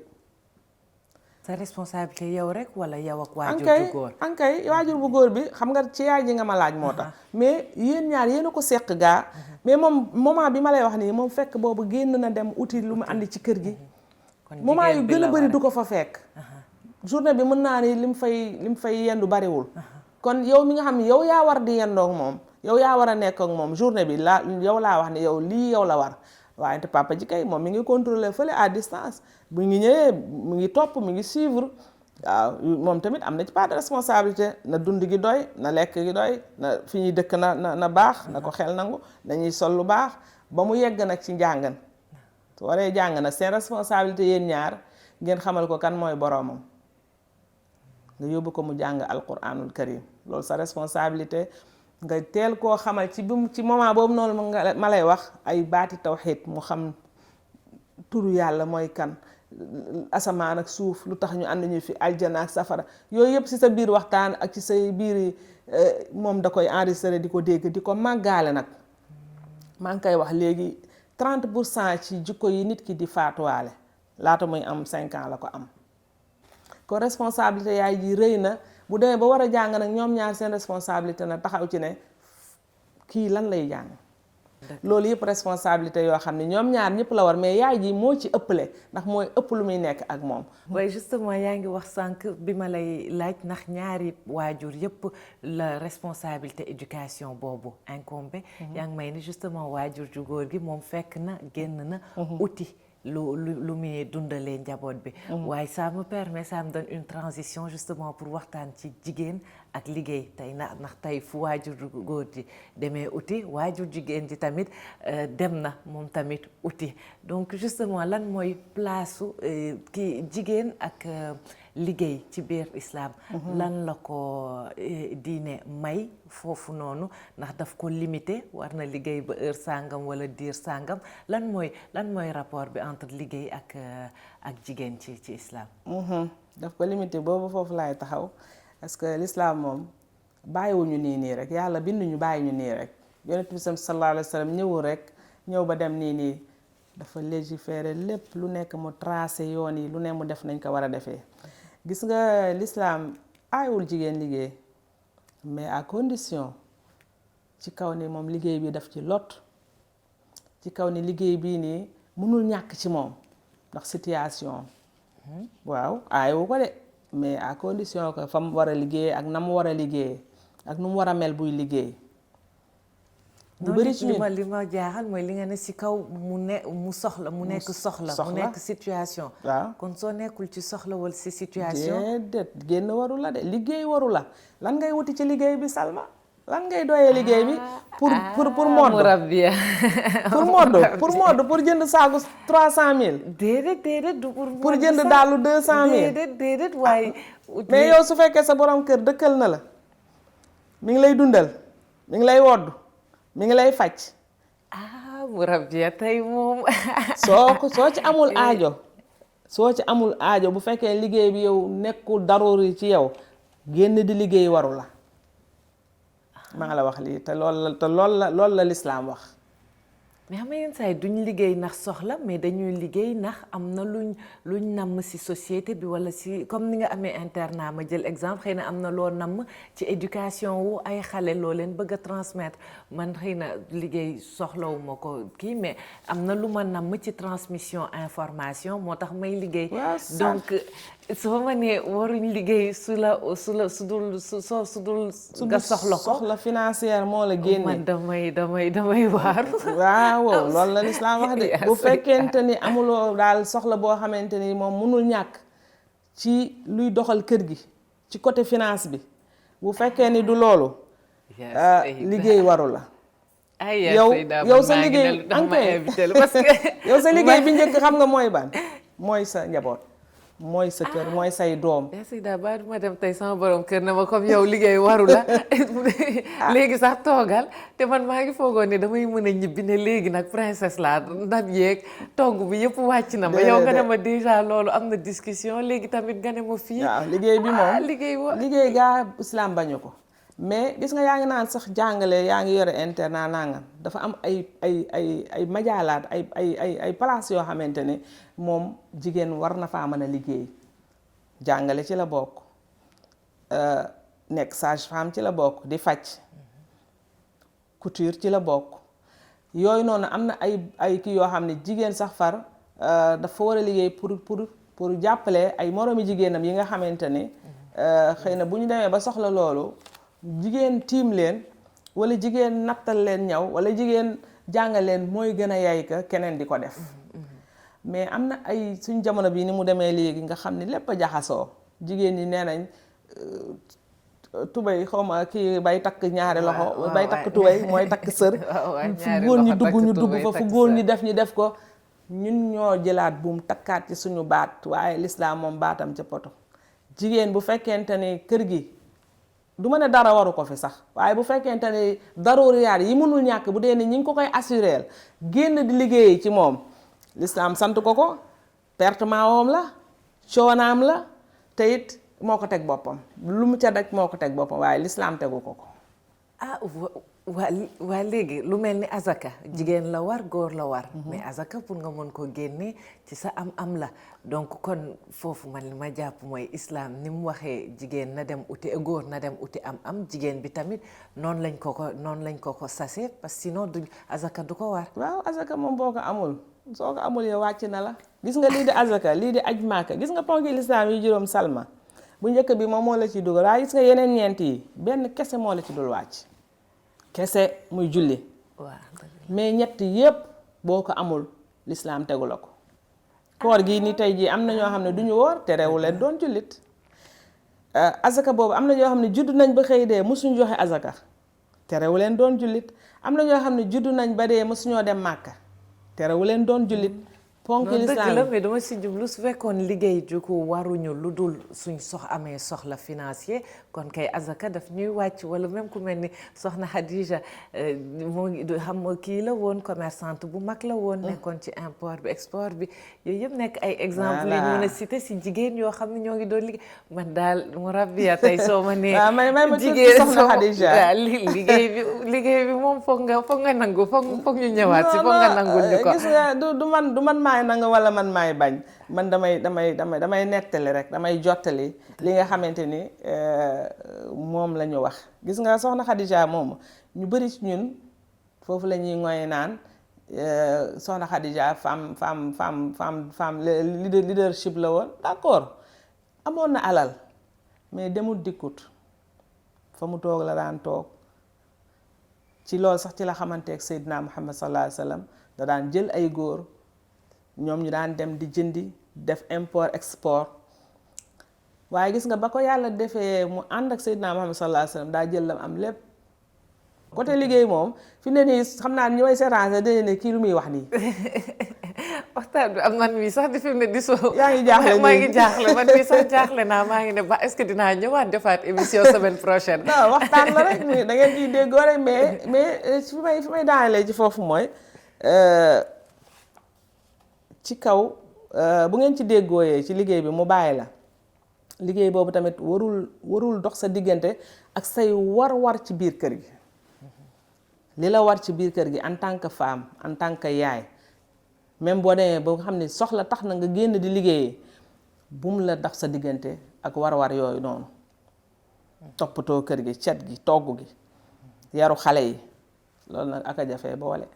sa responsabilité yow rek wala yow ak waajur bu góor ankay waajur bu góor bi xam nga ci yaay ji nga ma laaj moo tax mais yéen ñaar yéen a ko seq gaa mais moom moment bi ma lay wax nii moom fekk boobu génn na dem uti lu mu andi ci kër gi moment yu gën a bari du ko fa fekk journée bi mën naa ni lim fay yendu bariwul kon yow mi nga xam ne yow yaa war di yendoo ak moom yow yaa war a nekk ak moom journée bi yow laa wax ne yow lii yow la war waaye te papa ji kay moom mi ngi contrôler fële à distance bu ngi ñëwee mu ngi topp mi ngi suivre waaw moom tamit am na ci part de responsabilité na dund gi doy na lekk gi doy na fi ñuy dëkk na baax na ko xel nangu nañuy sol lu baax ba mu yegg nag ci njàngan su waree jàng nag seen responsabilité yéen ñaar ngeen xamal ko kan mooy boroomam nga yóbbu ko mu jàng alquranul karim loolu sa responsabilité nga teel koo xamal ci moment boobu noonu ma lay wax ay baati tawxiid mu xam turu yàlla mooy kan asamaan ak suuf lu tax ñu ànd ñu fi aljana ak safara yooyu yëpp ci sa biir waxtaan ak ci say biir moom da koy enregistré di ko dégg di ko màggaale nag maa ngi koy wax léegi 30% ci jikko yi nit ki di faatuwaale laata muy am 5 ans la ko am kon responsabilité yaay ji rëy na bu demee ba war a jàng nag ñoom ñaar seen responsabilité na taxaw ci ne kii lan lay jàng loolu yëpp responsabilité yoo xam ne ñoom ñaar ñëpp la war mais yaay ji moo ci ëppale ndax mooy ëpp lu muy nekk ak moom waaye justement yaa ngi wax sànq bi ma lay laaj ndax ñaari waajur yëpp la responsabilité éducation boobu incombé yaa ngi may ni justement waajur ju góor gi moom fekk na génn na uti lu muy dundalee njaboot bi waaye ça me donne une transition justement pour waxtaan ci jigéen ak liggéey tey ndax tey fu waajur góor ji demee uti waajur jigéen ji tamit dem na moom tamit uti donc justement lan mooy place su ki jigéen ak liggéey ci biir islam lan la ko diine may foofu noonu ndax daf ko limité war na liggéey ba heure sàngam wala diir sàngam lan mooy rapport bi entre liggéey ak jigéen ci islam. daf ko limité boobu foofu laay taxaw parce que l'islam moom bàyyiwuñu nii rek yàlla binduñu bàyyi ñu nii rek yonent bi sallallahu alayhi wa sallam ñëwul rek ñëw ba dem nii dafa légiférer lépp lu nekk mu tracé yoon yi lu ne mu def nañ ko war a defee gis nga l'islam aayul jigéen liggéey mais à condition ci kaw ni moom liggéey bi daf ci lot ci kaw ni liggéey bii nii mënul ñàkk ci moom ndax situation waaw aayu ko de mais à condition que fa mu war a liggéey ak na mu war a liggéey ak nu mu war a mel buy liggéey bu bëri ci ñun li ma jaaxal mooy li nga ne ci kaw mu nekk soxla mu nekk situation waaw kon soo nekkul ci soxla wala ci situation déedéet génn waru la de liggéey waru la lan ngay wuti ci liggéey bi Salma lan ngay doyee liggéey bi pour mode rabia pour mode pour jënd saagu 300 000 déedéet du pour jënd daalu 200 000 déedéet waaye mais yow su fekkee sa borom kër dëkkal na la mi ngi lay dundal mi ngi lay wodd mi ngi lay faj mu rabia tey moom soo ci amul aajo bu fekkee liggéey bi yow nekkul daruri ci yow génn di liggéey waru la maa la wax lii te lool la lislaam wax mais xam nga yenn saa yi duñ liggéey ndax soxla mais dañuy liggéey ndax am na luñ namm ci société bi walla ci comme ni nga amee internat ma jël exemple xëy na am na loo namm ci éducation wu ay xale loo leen bëgg a transmettre man xëy na liggéey soxlawuma ko kii mais am na lu ma namm ci transmission information moo tax may liggéey donc soo ma nee waruñ liggéey su dul nga soxla financière moo la génne man damay waaru waaw loolu la lislaam wax de bu fekkente ni amuloo daal soxla boo xamante ni moom mënul ñàkk ci luy doxal kër gi ci côté finance bi bu fekkee ni du loolu liggéey waru la yow sa liggéey yow sa liggéey bi njëkk xam nga mooy ban mooy sa njaboot mooy sa kër mooy say doom Seyda ba duma dem tey sama borom kër na ma comme yow liggéey waru la léegi sax toogal te man maa ngi foogoon ne damay mën a ñibbi ne léegi nag princesse laa ndab yeeg togg bi yëpp wàcc na ma yow nga ne ma déjà loolu am na discussion léegi tamit nga ne ma fii waaw liggéey bi moom liggéey gaa islam bañu ko mais gis nga yaa ngi naan sax jàngale yaa ngi yore internat nangam dafa am ay majaalaat ay place yoo xamante ne moom jigéen war na faa mën a liggéey jàngale ci la bokk nekk sage-femme ci la bokk di faj couture ci la bokk yooyu noonu am na ay kii yoo xam ne jigéen sax far dafa war a liggéey pour jàppale ay moroomi jigéenam yi nga xamante ne xëy na bu ñu demee ba soxla loolu jigéen tiim leen wala jigéen nattal leen ñaw wala jigéen jàngal leen mooy gën a yay ka keneen di ko def mais am na ay suñ jamono bi ni mu demee léegi nga xam ne lépp a jaxasoo jigéen ñi nee nañ tubay xawma kii bay takk ñaari loxo bay takk tubay mooy takk sër fu góor ñi dugg ñu dugg fa fu góor ñi def ko ñun ñoo jëlaat buum takkaat ci suñu baat waaye lislaam moom baatam ca poto jigéen bu fekkente ni kër gi du ma ne dara waru ko fi sax waaye bu fekkente ni daruriyaat yi mënul ñàkk bu dee ni ñi ngi ko koy assureel génn di liggéey ci moom lislaam sant ko pertement woom la coonaam la te it moo ko teg boppam lu mu ca daj moo ko teg boppam waaye lislaam tegu ko waa léegi lu mel ni azaka jigéen la war góor la war mais azaka pour nga mën ko génne ci sa am la donc kon foofu man li ma jàpp mooy islam ni mu waxee jigéen na dem uti góor na dem uti am jigéen bi tamit noonu lañ ko sase parce que sinon du azaka du ko war waaw azaka moom boo ko amul soo ko amul yow wàcc na la gis nga lii di azaka lii di aj maaka gis nga ponki lislaam yi juróom Salma bu njëkk bi moom moo la ci dugal waaye gis nga yeneen ñeent yi benn kese moo la ci dul wàcc kese muy julli mais ñett yépp boo ko amul lislaam tegu la ko koor gi ni tey jii am na ñoo xam ne duñu woor te rewu leen doon jullit azaka boobu am na ñoo xam ne juddu nañ ba xëy dee mosuñu joxe azaka terewu leen doon jullit am na ñoo xam ne juddu nañ ba dee mosuñoo dem màkka terewu leen doon jullit ponk lislaam la mais dama si jublu su fekkoon liggéey ju ko waruñu lu dul suñ amee soxla financier kon kay azaka daf ñuy wàcc wala même ku mel ni soxna Khadija moo ngi xam nga kii la woon commerçante bu mag la woon nekkoon ci import bi export bi yooyu yëpp nekk ay exemple yi ñu mën a cité si jigéen yoo xam ne ñoo ngi doon liggéey man daal mu rabbiya tey soo ma nee jigéen soxna Khadija liggéey bi moom foog nga nangu foog ñu ñëwaat si foog nga nangul ñu ko gis nga du man maay nanga wala man maay bañ man damay nettali rek damay jottali li nga xamante ni moom la ñu wax gis nga soxna Khadija moom ñu bëri ci ñun foofu la ñuy ngoy naan soxna Khadija femme leadership la woon d'accord amoon na alal mais demul dikkut fa mu toog la daan toog ci loolu sax ci la xamanteeg Seydina Muhammad sallallahu alayhi wa sallam da daan jël ay góor ñoom ñu daan dem di jëndi def import export waaye gis nga ba ko yàlla defee mu ànd ak Seydina Muhammad sallallahu alayhi wa sallam daa jël lam am lépp côté liggéey moom fi ne nii xam naa ñi may seetaan dañu ne kii lu muy wax nii waxtaan bi am man mii sax di fi mu ne di soo yaa ngi jaaxle maa ngi jaaxle man mii sax jaaxle naa maa ngi ne ba est-ce que dinaa ñëwaat defaat émission semaine prochaine non waxtaan la rek da ngeen ciy déggoo rek mais fi may daanelee ci foofu mooy ci kaw bu ngeen ci déggooyee ci liggéey bi mu bàyyi la liggéey boobu tamit warul dox sa diggante ak say war ci biir kër gi li la war ci biir kër gi en tant que femme en tant que yaay même boo demee ba nga xam ne soxla tax na nga génn di liggéeyee bum la dox sa diggante ak war yooyu noonu toppatoo kër gi cet gi togg gi yaru xale yi loolu nag aka jafee boole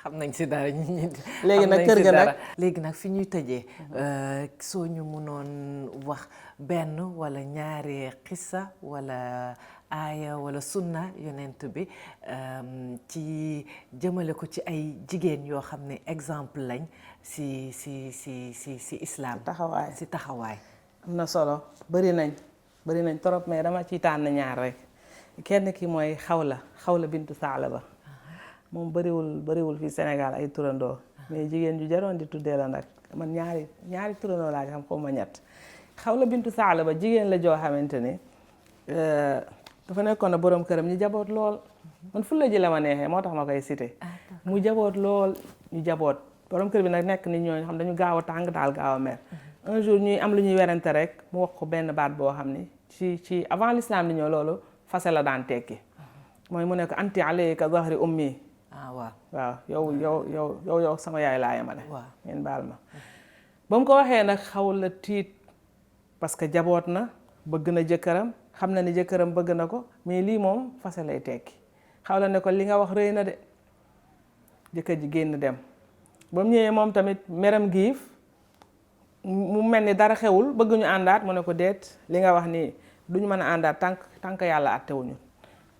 xam nañ si dara ñi léegi nag kër ga nag léegi nag fi ñuy tëjee soo ñu mënoon wax benn wala ñaari xissa wala aaya wala sunna yonent bi ci jëmale ko ci ay jigéen yoo xam ne exemple lañ si islam si taxawaay am na solo bëri nañ trop mais dama ciy tànn ñaar rek kenn ki mooy xawla bintu Saalaba moom bëriwul fii Sénégal ay turandoo mais jigéen ju jaroon di tuddee la nag man ñaari turandoo laa xam xaw ma ñett xawla bintu Saalaba jigéen la joo xamante ni dafa nekkoon na borom këram ñu jaboot lool man fu la ji la ma neexee moo tax ma koy cité mu jaboot lool ñu jaboot borom kër bi nag nekk nit ñooñu xam dañu gaaw a tàng daal gaaw a mer un jour ñuy am lu ñuy werante rek mu wax ko benn baat boo xam ni ci avant l'islam di ñëw loolu fase la daan tekki mooy mu nekk anti alayka zahri ummi waaw yow sama yaay laa yemale ngeen baal ma ba mu ko waxee nag xaw la tiit parce que jaboot na bëgg na jëkkëram xam na ni jëkkëram bëgg na ko mais lii moom fase lay tekki xaw la ne ko li nga wax rëy na de jëkkër ji génn dem ba mu ñëwee moom tamit meram giif mu mel ni dara xewul bëgg ñu àndaat mu ne ko deet li nga wax nii duñu mën a àndaat tànk yàlla attewuñu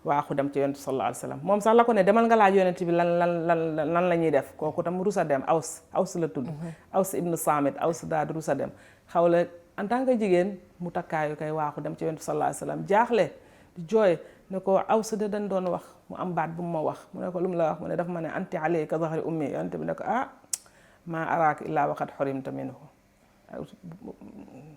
waaxu dem ci yonent sallallahu alayhi wa sallam moom sax la ko ne demal nga laaj yonent bi lan la ñuy def kooku tam rusa dem aws la tudd aws ibnu Samit aws daal rusa dem xaw la en tant que jigéen mu takkaayu kay waaxu dem ci yonent sallallahu alayhi wa sallam jaaxle di jooy ne ko aws de dañ doon wax mu am baat bu mu ma wax mu ne ko lu mu la wax mu ne daf ma ne anti alayka zahri ummi yonent bi ne ko maa araak illaa waqad xurimta minhu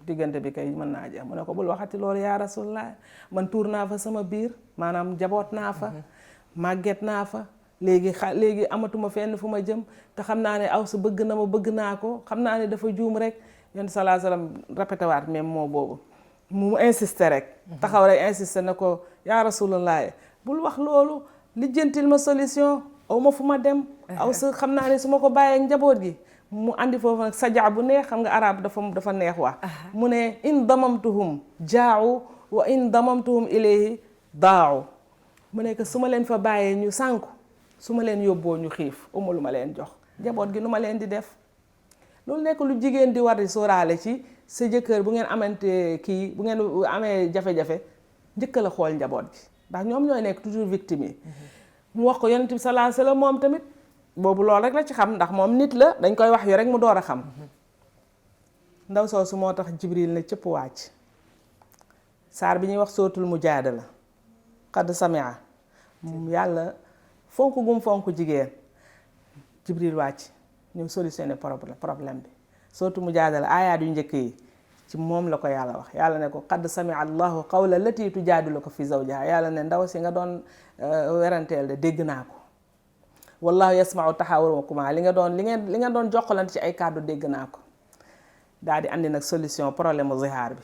diggante bi kay mën naa jeex mu ne ko bul waxati loolu yaa rasulullah man tuur naa fa sama biir maanaam jaboot naa fa màgget naa fa léegi amatuma fenn fu ma jëm te xam naa ne Aws bëgg na ma bëgg naa ko xam naa ne dafa juum rek yonent sallallahu alayhi wasallam répété waat même moo boobu mu insisté rek taxaw rek insisté na ko yaa rasulullah bul wax loolu lijjantil ma solution aw ma fu ma dem Aws xam naa ne su ma ko bàyyee njaboot gi mu andi foofu nag sajaa bu neex xam nga arab dafa neex wax mu ne in damamtuhum jaaw wa in damamtuhum ilayhi daaw mu ne que su ma leen fa bàyyee ñu sànku su ma leen yóbboo ñu xiif uma lu ma leen jox njaboot gi nu ma leen di def loolu nekk lu jigéen di war di sóoraale ci sa jëkkër bu ngeen amante kii bu ngeen amee jafe-jafe njëkk la xool njaboot gi ndax ñoom ñooy nekk toujours victime yi mu wax ko yonent bi sallallahu alayhi wasallam moom tamit boobu loolu rek la ci xam ndax moom nit la dañ koy wax yu rek mu door a xam ndaw soosu moo tax Jibril ne cëpp wàcc saar bi ñuy wax sootul mujaadala qad samia yàlla fonk gum fonk jigéen Jibril wàcc ñëw solutionné problème bi sootul mujaadala aayaat yu njëkk yi ci moom la ko yàlla wax yàlla ne ko qad samia allahu qawla lati tujaadiluka fi zawjiha yàlla ne ndaw si nga doon weranteel de dégg naa ko wallahu yasmau taxawurakuma li nga doon jokkalante ci ay kàddu dégg naa ko daal di andi nag solution problème mu zihaar bi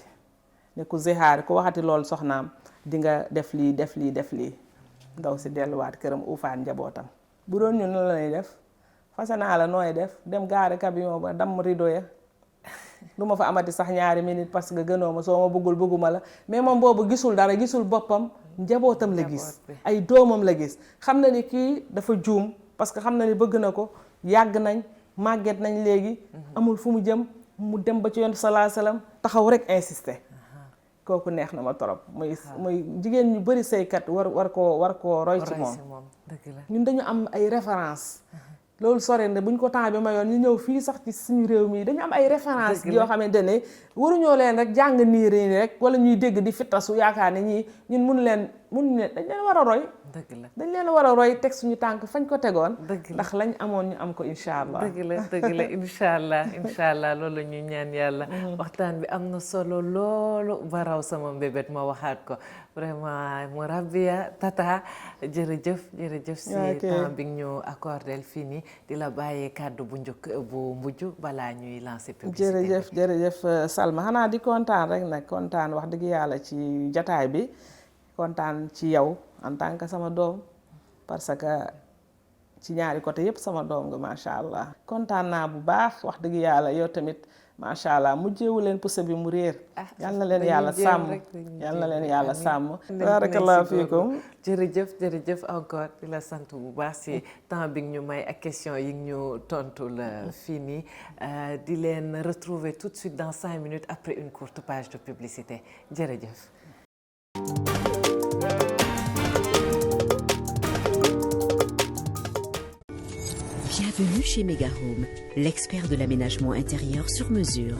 ne ku zihaar ku waxati loolu soxnaam di nga def lii ndaw si delluwaat këram uufaan njabootam bu doon ñun la lay def fase naa la nooy def dem gaare camion ba damm rideau ya du ma fa amati sax ñaari minute parce que gënoo ma soo ma bëgguma la mais moom boobu gisul dara gisul boppam njabootam la gis ay doomam la gis xam na ni kii dafa juum parce que xam na ni bëgg na ko yàgg nañ màgget nañ léegi amul fu mu jëm mu dem ba ci Yonent sallallahu alayhi wasallam taxaw rek insister kooku neex na ma torop muy jigéen ñu bari saykat war koo roy ci moom ñun dañu am ay référence loolu sore na buñ ko temps bi mayoon ñu ñëw fii sax ci suñu réew mi dañu am ay référence yoo xamante ne waruñoo leen rek jàng nii rek wala ñuy dégg di fittasu yaakaar ne ñii ñun mun leen dañ leen war a roy dañ leen war a roy teg suñu tànk fañ ko tegoon ndax lañ amoon ñu am ko incha allah dëgg la incha allah loolu la ñuy ñaan yàlla waxtaan bi am na solo loolu baraw sama mbébét ma waxaat ko vraiment mu Rabia Tata jërëjëf si temps bi ñu accordé fii nii di la bàyyee kàddu bu mujj balaa ñuy lancer publicité jërëjëf Salma xanaa di kontaan rek nag kontaan wax dëgg yàlla ci jataay bi kontaan ci yow en tant que sama doom parce que ci ñaari côté yépp sama doom nga macha allah kontaan naa bu baax wax dëgg yàlla yow tamit macha allah mujjeewu leen puso bi mu réer yal na leen yàlla sàmm yal na leen yàlla sàmm barakallahu fiikum jërëjëf encore di la sant bu baax si temps bi ñu may ak question yi ñu tontu la fii nii di leen retrouver tout de suite dans 5 minutes après une courte page de publicité jërëjëf. Bienvenue chez Mega Home, l'expert de l'aménagement intérieur sur mesure.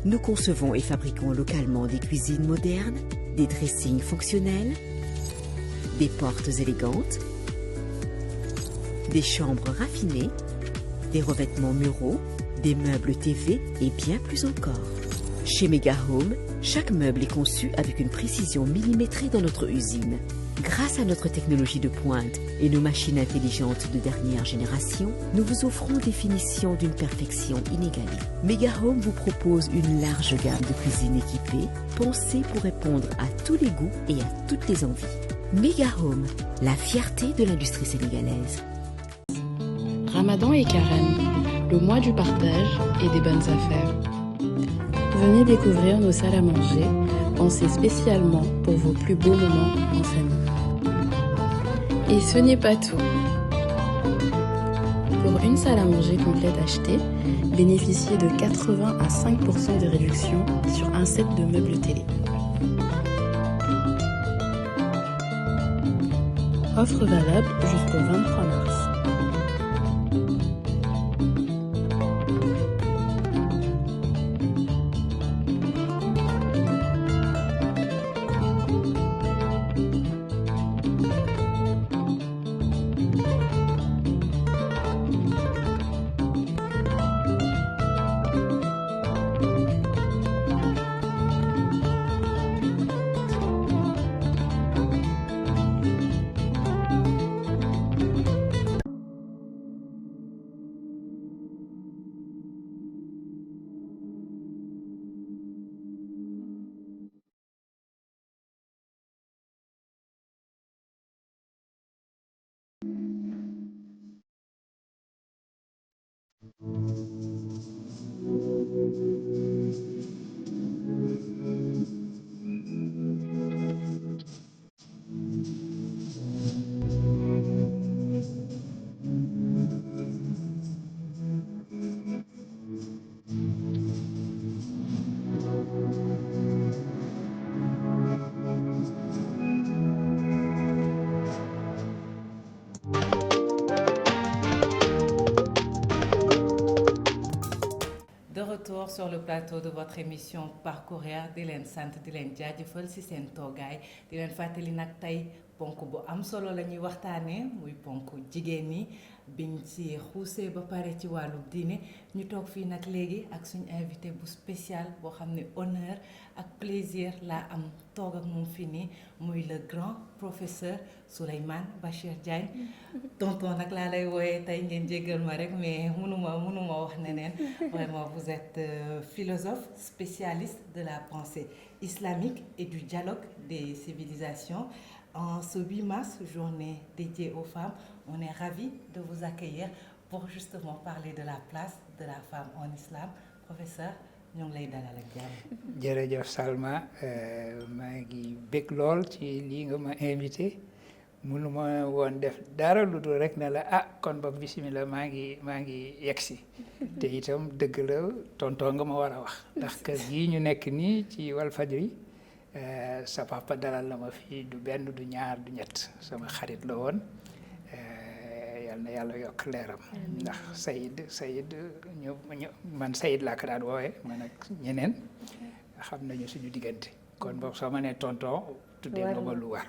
Nous concevons et fabriquons localement des cuisines modernes, des dressings fonctionnels, des portes élégantes, des chambres raffinées, des revêtements muraux, des meubles TV et bien plus encore. Chez Mega Home, chaque meuble est conçu avec une précision millimétrée dans notre usine. Grâce à notre technologie de pointe et nos machines intelligentes de dernière génération, nous vous offrons des finitions d'une perfection inégalée. Mega Home vous propose une large gamme de cuisines équipées, pensées pour répondre à tous les goûts et à toutes les envies. Mega Home, la fierté de l'industrie sénégalaise. Ramadan et Carême, le mois du partage et des bonnes affaires. Venez découvrir nos salles à manger, pensées spécialement pour vos plus beaux moments en famille. Et ce n'est pas tout. Pour une salle à manger complète achetée, bénéficiez de 80 à 5% de réduction sur un set de meubles télé. Offre valable jusqu'au 23 mars. retour sur le plateau de votre émission Parcourir di leen sant di leen jaajëfal ci seen toogaay di leen fàttali nag tey ponk bu am solo la ñuy waxtaanee muy ponk jigéen ñi biñ ci xuusee ba pare ci wàllu diine ñu toog fii nag léegi ak suñu invité bu spécial boo xam ne honneur ak plaisir laa am toog ak moom fii nii muy le grand professeur Souleymane Bachir Diagne tonton nag laa lay wooyee tey ngeen jéggal ma rek mais mënuma wax neneen vraiment vous êtes philosophe spécialiste de la pensée islamique et du dialogue des civilisations. En ce 8 mars, journée dédiée aux femmes, on est ravis de vous accueillir pour justement parler de la place de la femme en islam. Professeur, ñu ngi lay dalal ak jàmm. jërëjëf Salma maa ngi bég lool ci lii nga ma invité mënuma woon def dara lu dul rek ne la kon ba bismillah maa ngi yegsi te itam dëgg la tonton nga ma war a wax ndax kër gii ñu nekk nii ci Walfadjri sa papa dalal la ma fii du benn du ñaar du ñett sama xarit la woon yal na yàlla yokk leeram ndax Sayid man Sayid laa ko daan woowee man ak ñeneen xam nañu suñu diggante kon boobu soo ma nee tonton tuddee nga ma lu war.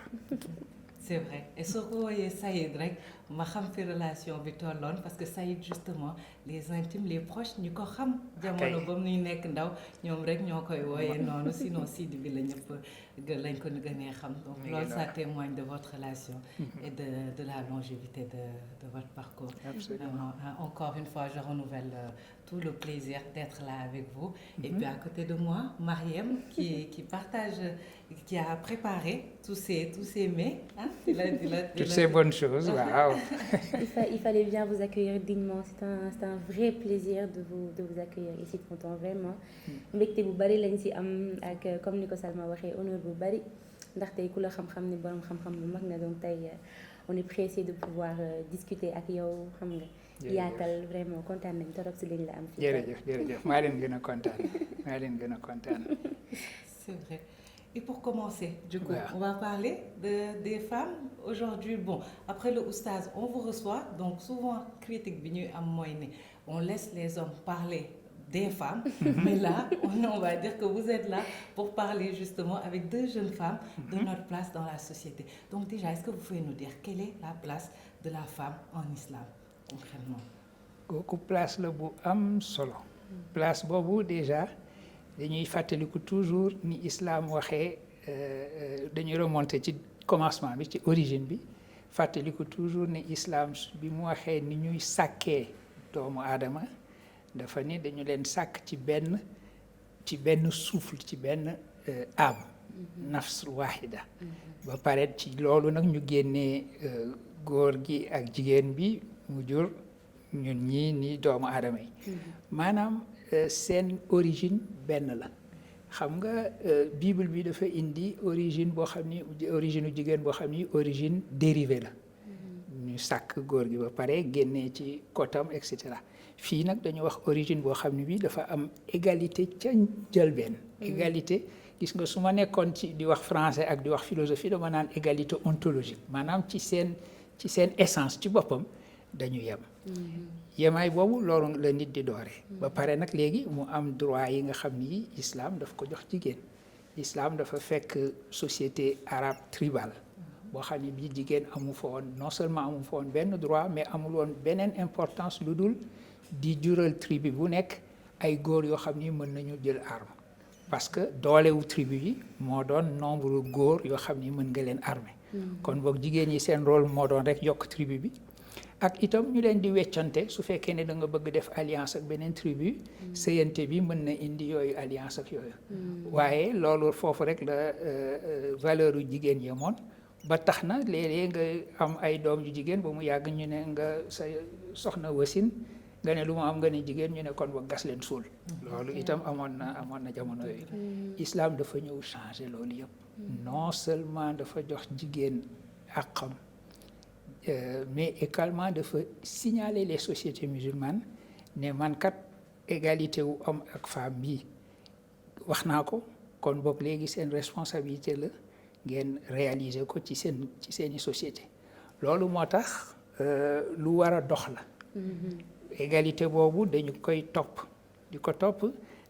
C'est vrai et soo ko wooyee Sayid rek ma xam fi relation bi tolloon parce que Sayid justement les intimes les proches ñu ko xam jamono ba muy nekk ndaw ñoom rek ñoo koy wooyee noonu sinon Sidi bi la ñëpp lañ ko gënee xam donc loolu ça témoigne de votre relation et de la longévité de votre parcours. Absolument. Encore une fois je renouvelle tout le plaisir d'être là avec vous et puis à côté de moi Mariem qui partage qui a préparé tous ces mets toutes ces bonnes choses. Waaw. Il fallait bien vous accueillir dignement. C'est un vrai plaisir de vous accueillir ici tonton vraiment. mbégte bu bari lañ ci am ak comme ni ko Salma waxee honneur bu bari ndax tey ku la xam-xam ni borom xam-xam bu mag na donc tey on est pressé de pouvoir discuter ak yow xam nga. yaatal vraiment kontaan nañ torop ci liñ la am. jërëjëf maa leen gën a kontaan. C'est vrai. Et pour commencer, du coup, on va parler des femmes. Aujourd'hui, bon, après le oustaz, on vous reçoit. Donc, souvent, critique, on laisse les hommes parler des femmes. Mais là, on va dire que vous êtes là pour parler justement avec deux jeunes femmes de notre place dans la société. Donc, déjà, est-ce que vous pouvez nous dire quelle est la place de la femme en islam, concrètement? Kooku place la bu am solo. Place boobu déjà. dañuy fàttaliku toujours ni islam waxee dañuy remonter ci commencement bi ci origine bi fàttaliku toujours ni islam bi mu waxee ni ñuy sàkkee doomu aadama dafa ni dañu leen sàkk ci benn souffle ci benn âme nafs wahida ba pare ci loolu nag ñu génnee góor gi ak jigéen bi mu jur ñun ñii ni doomu aadama yi maanaam seen origine benn la xam nga bible bi dafa indi origine boo xam ni origine u jigéen boo xam ni origine dérivée la ñu sàkk góor gi ba pare génnee ci kotam et cetera fii nag dañu wax origine boo xam ne bi dafa am égalité ca njëlbeen égalité gis nga su ma nekkoon ci di wax français ak di wax philosophie dama naan égalité ontologique maanaam ci seen essence ci boppam dañu yem yemaay boobu loolu la nit di doore ba pare nag léegi mu am droit yi nga xam ni islam daf ko jox jigéen islam dafa fekk société arabe tribale boo xam ne bii jigéen amu fa woon non seulement amu fa woon benn droit mais amul woon beneen importance lu dul di jural tribu bu nekk ay góor yoo xam ni mën nañu jël arme parce que doolewu tribu yi moo doon nombre góor yoo xam ni mën nga leen armer kon boog jigéen ñi seen rôle moo doon rek yokk tribu bi ak itam ñu leen di weccante su fekkee ne da nga bëgg def alliance ak beneen tribu sëyante bi mën na indi yooyu alliance ak yooyu waaye loolu foofu rek la valeur u jigéen yemoon ba tax na léeg-léeg nga am ay doom yu jigéen ba mu yàgg ñu ne nga sa soxna wasin nga ne lu mu am nga ne jigéen ñu ne kon ba gas leen suul loolu itam amoon na jamono yooyu islam dafa ñëw changer loolu yëpp non seulement dafa jox jigéen àqam mais également dafa signaler les sociétés musulmanes ne man kat égalité wu homme ak femme bi wax naa ko kon boog léegi seen responsabilité la ngeen réaliser ko ci seeni société loolu moo tax lu war a dox la égalité boobu dañu koy topp di ko topp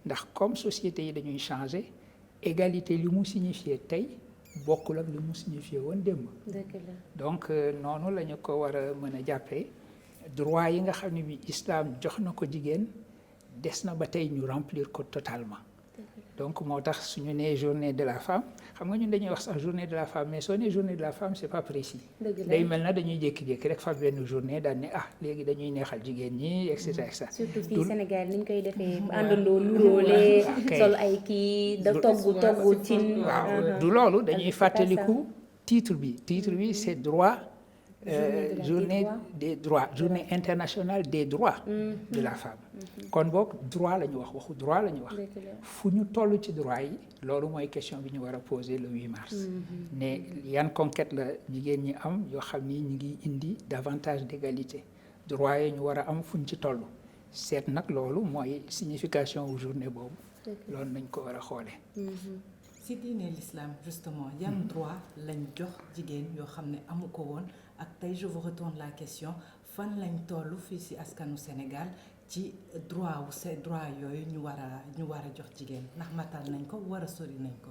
ndax comme société yi dañuy changer égalité li mu signifié tey bokkul ak li mu signifié woon démb. donc noonu la ñu ko war a mën a jàppee droit yi nga xam ne bi islam jox na ko jigéen des na ba tey ñu remplir ko totalement. donc moo tax suñu nee journée de la femme xam nga ñun dañuy wax sax journée de la femme mais soo nee journée de la femme c'est pas précis. day mel na dañuy jékki-jékki rek fa benn journée daal ne léegi dañuy neexal jigéen ñi et cetera et cetera. surtout fii Sénégal ni ñu koy defee àndandoo nuróole sol ay kii da togg cin. waaw du loolu dañuy fàttaliku titre bi c'est droit. journée des droits journée internationale des droits de la femme. kon boog droit la ñu wax waxu droit la ñu wax. fu ñu toll ci droit yi loolu mooy question bi ñu war a poser le 8 mars. ne yan conquête la jigéen ñi am yoo xam ni ñu ngi indi davantage d'égalité droit yi ñu war a am fu ñu ci toll seet nag loolu mooy signification wu journée boobu loolu nañ ko war a xoolee. si diine l'islam justement yan droit lañ jox jigéen yoo xam ne amu ko woon ak tey je vous retourne la question fan lañ toll fii si askanu Sénégal ci droit yooyu ñu war a jox jigéen ndax matal nañ ko war a sori nañ ko.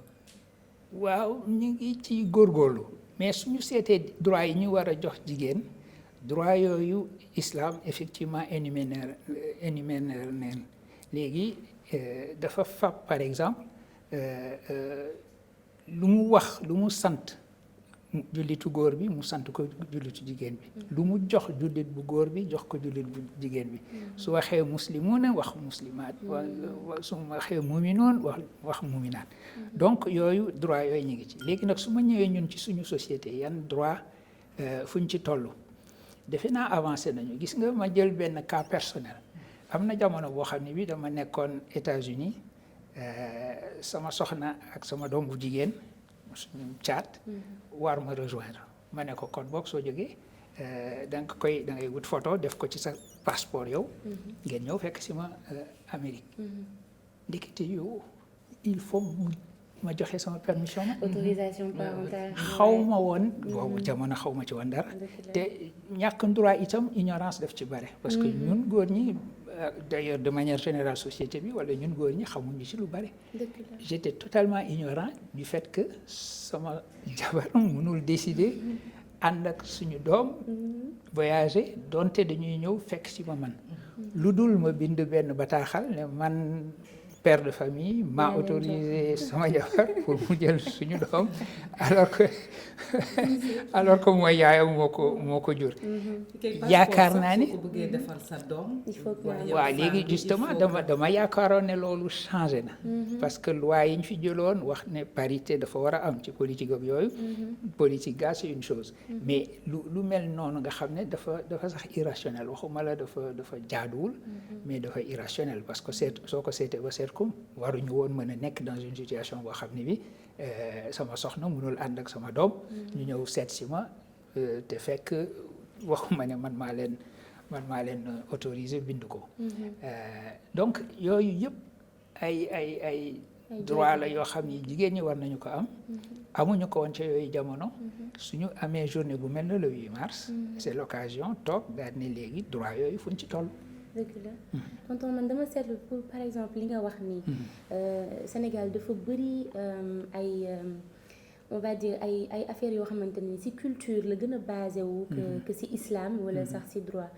waaw ñu ngi ci góorgóorlu mais suñu seetee droit yi ñu war a jox jigéen droit yooyu islam effectivement énuméré neen léegi dafa fab par exemple. lu mu sant jullitu góor bi mu sant ko jullitu jigéen bi lu mu jox jullit bu góor bi jox ko jullit bu jigéen bi su waxee muslimuuna wax muslimaat su waxee muminuun wax muminaat donc yooyu droit yooyu ñu ngi ci léegi nag su ma ñëwee ñun ci suñu société yan droit fuñ ci toll defe naa avancé nañu gis nga ma jël benn cas personnel am na jamono boo xam ne bi dama nekkoon États-Unis sama soxna ak sama doom bu jigéen suñu caat war ma rejoindre ma ne ko kon boog soo jógee da ngay wut photo def ko ci sa passeport yow ngeen ñëw fekk si ma Amérique ndekete yow il faut ma joxe sama permission ma autorisation parentale xaw ma woon boobu jamono xaw ma ci woon dara te ñàkk droit itam ignorance daf ci bare parce que ñun góor ñi d'ailleurs de manière générale société bi wala ñun góor ñi xamuñu ci lu bare j'étais totalement ignorant du fait que sama jabar mënul décider ànd ak suñu doom voyager donte dañuy ñëw fekk ci ma man lu dul ma bind benn bataaxal ne man père de famille m'a autorisé sama jabar pour mu jël suñu doom alors que mooy yaayam moo ko jur yaakaar naa ni waaw léegi justement dama yaakaaroon ne loolu changé na parce que loi yi ñu fi jëloon wax ne parité dafa war a am ci politique ak yooyu politique ga c'est une chose mais lu mel noonu nga xam ne dafa sax irrationnel waxuma la dafa jaaduwul mais dafa irrationnel parce que soo ko seetee ba seet ko waruñu woon mën a nekk dans une situation boo xam ne bi sama soxna mënul ànd ak sama doom ñu ñëw seet si ma te fekk waxuma ne man maa leen autorisé bind ko donc yooyu yëpp ay droit la yoo xam ni jigéen ñi war nañu ko am amuñu ko woon ca yooyu jamono suñu amee journée bu mel ne le 8 mars c'est l'occasion toog daal ne léegi droit yooyu fuñ ci toll. dëgg la tonton man dama seetlu pour par exemple li nga wax nii Sénégal dafa bëri ay on va dire ay affaires yoo xamante ni ci culture la gën a basé wu que ci islam wala sax ci droit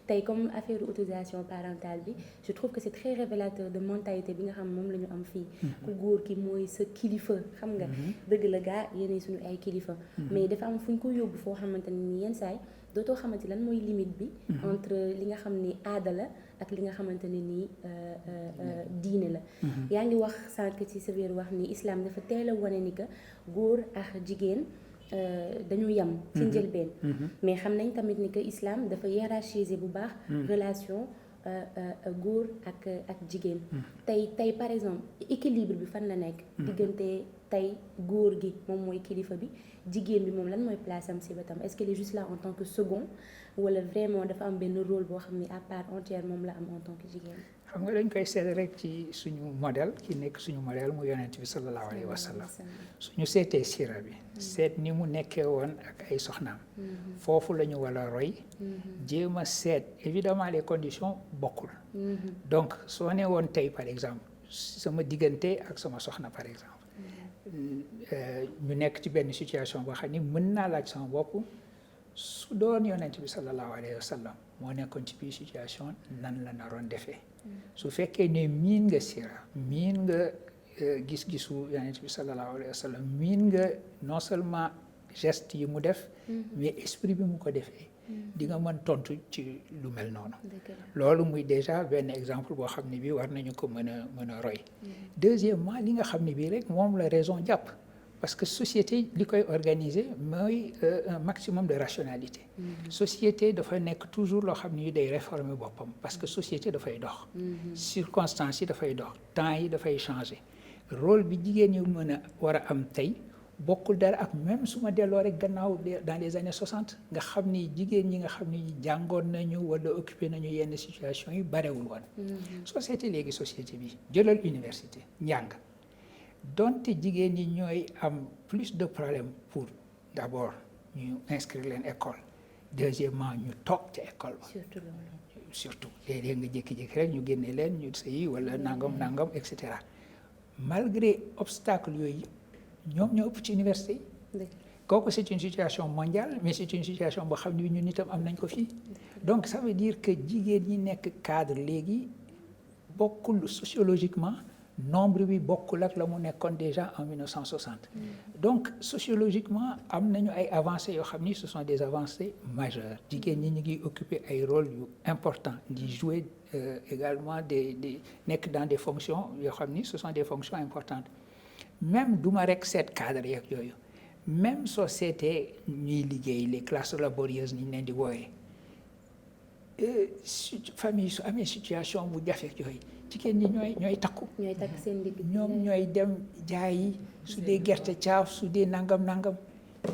tey comme affaire autorisation parentale bi je trouve que c'est très révélateur de mentalité bi nga xam moom la ñu am fii ku góor ki mooy sa kilifa xam nga dëgg la gaa yéen suñu ay kilifa mais dafa am fu ñu ko yóbbu foo xamante ni yenn saay dootoo xamante lan mooy limite bi entre li nga xam ni aada la ak li nga xamante ne nii diine la yaa ngi wax sànq ci sa biir wax ni islam dafa teel a wane ni que góor ak jigéen dañu yem ci njëlbeen mais xam nañ tamit ni que islam dafa hiérarchiser bu baax relation góor ak jigéen tey par exemple équilibre bi fan la nekk diggante tey góor gi moom mooy kilifa bi jigéen bi moom lan mooy place am ci wetam est-ce qu'elle est juste là en tant que second wala vraiment dafa am benn rôle boo xam ni à part entière moom la am en tant que jigéen. xam nga dañ koy seet rek ci suñu modèle ki nekk suñu modèle mu yonent bi sallallahu alayhi wa sallam suñu seetee sira bi seet ni mu nekkee woon ak ay soxnaam foofu la ñu war a roy jéem a seet évidemment les conditions bokkul donc soo ne woon tey par exemple sama diggante ak sama soxna par exemple ñu nekk ci benn situation boo xam ni mën naa laaj sama bopp su doon yonent bi sallallahu alayhi wa sallam moo nekkoon ci biir situation nan la naroon defee su fekkee ne miin nga sira miin nga gis-gisu yonent bi sallallahu alayhi wa sallam miin nga non seulement geste yi mu def mais esprit bi mu ko defee di nga mën tontu ci lu mel noonu loolu muy déjà benn exemple boo xam ne bii war nañu ko mën a roy deuxièmement li nga xam ne bii rek moom la raison jàpp parce que société li koy organiser mooy un maximum de rationalité société dafa nekk toujours loo xam ne day réformer boppam parce que société dafay dox circonstances yi dafay dox temps yi dafay changer rôle bi jigéen ñi mën a war a am tey bokkul dara ak même su ma delloo rek gannaaw dans les années 60 nga xam ni jigéen ñi nga xam ni jàngoon nañu wala occupé nañu yenn situation yi barewul woon société léegi société bi jëlal université njàng donte jigéen ñi ñooy am plus de problèmes pour d'abord ñu inscrire leen école deuxièmement ñu toog ca école ba surtout léeg-léeg nga jékki-jékki rek ñu génne leen ñu sëyi wala nangam et cetera malgré obstacle yooyu ñoom ñoo ëpp ci université yi kooku c'est une situation mondiale mais c'est une situation boo xam ne ñun itam am nañ ko fii donc ça veut dire que jigéen ñi nekk cadre léegi bokkul sociologiquement nombre bi bokkul ak la mu nekkoon déjà en 1960 donc sociologiquement am nañu ay avancées yoo xam ni ce sont des avancées majeures jigéen ñi ñu ngi occuper ay rôles yu importants di jouer également des nekk dans des fonctions yoo xam ni ce sont des fonctions importantes même duma rek seet cadre yeeg yooyu même société ñuy liggéey les classes laborieuses ni ñu leen di wooyee famille su amee situation bu jafeek yooyu jigéen ñi ñooy takku ñoom ñooy dem jaayi su dee gerte caaf su dee nangam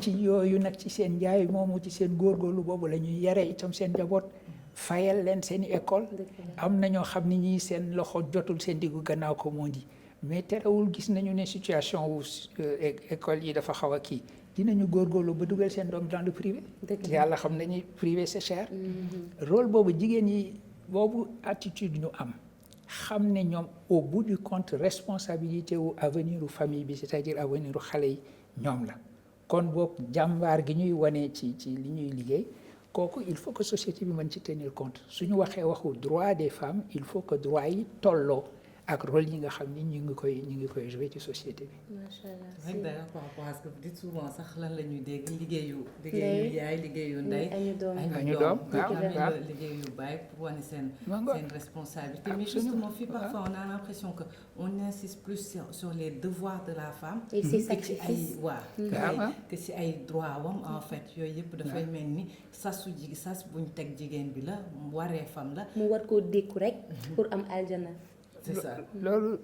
ci yooyu nag ci seen njaay moomu ci seen góorgóorlu boobu la ñuy yare itam seen njaboot fayal leen seeni école am na ñoo xam ni ñii seen loxo jotul seen diggu gannaaw ko moo di mais terewul gis nañu ne situation wu école yi dafa xaw a kii dinañu góorgóorlu ba dugal seen doom dans le privé yàlla xam nañu privé c'est cher rôle boobu jigéen yi boobu attitude ñu am xam ne ñoom au bout du compte responsabilité wu avenir u famille bi c'est-à-dire avenir u xale yi ñoom la kon boog jàmbaar gi ñuy wane ci li ñuy liggéey kooku il faut que société bi mën ci tenir compte suñu waxee waxu droit des femmes il faut que droit yi tolloo ak rôle yi nga xam ni ñu ngi koy jouer ci société bi. macha allah rek d'ailleurs par rapport à ce que vous dites souvent sax lan la ñuy dégg liggéeyu yaay liggéeyu ndey. añu doom waaw liggéeyu baay pour wane seen responsabilité. mais justement fii parfois on a l'impression que on insiste plus sur les devoirs de la femme. et ses sacrifices que ci ay droit wam en fait yooyu yëpp dafay mel ni sas buñ teg jigéen bi la wareefam la. mu war koo dékku rek pour am aljana. c'est ça loolu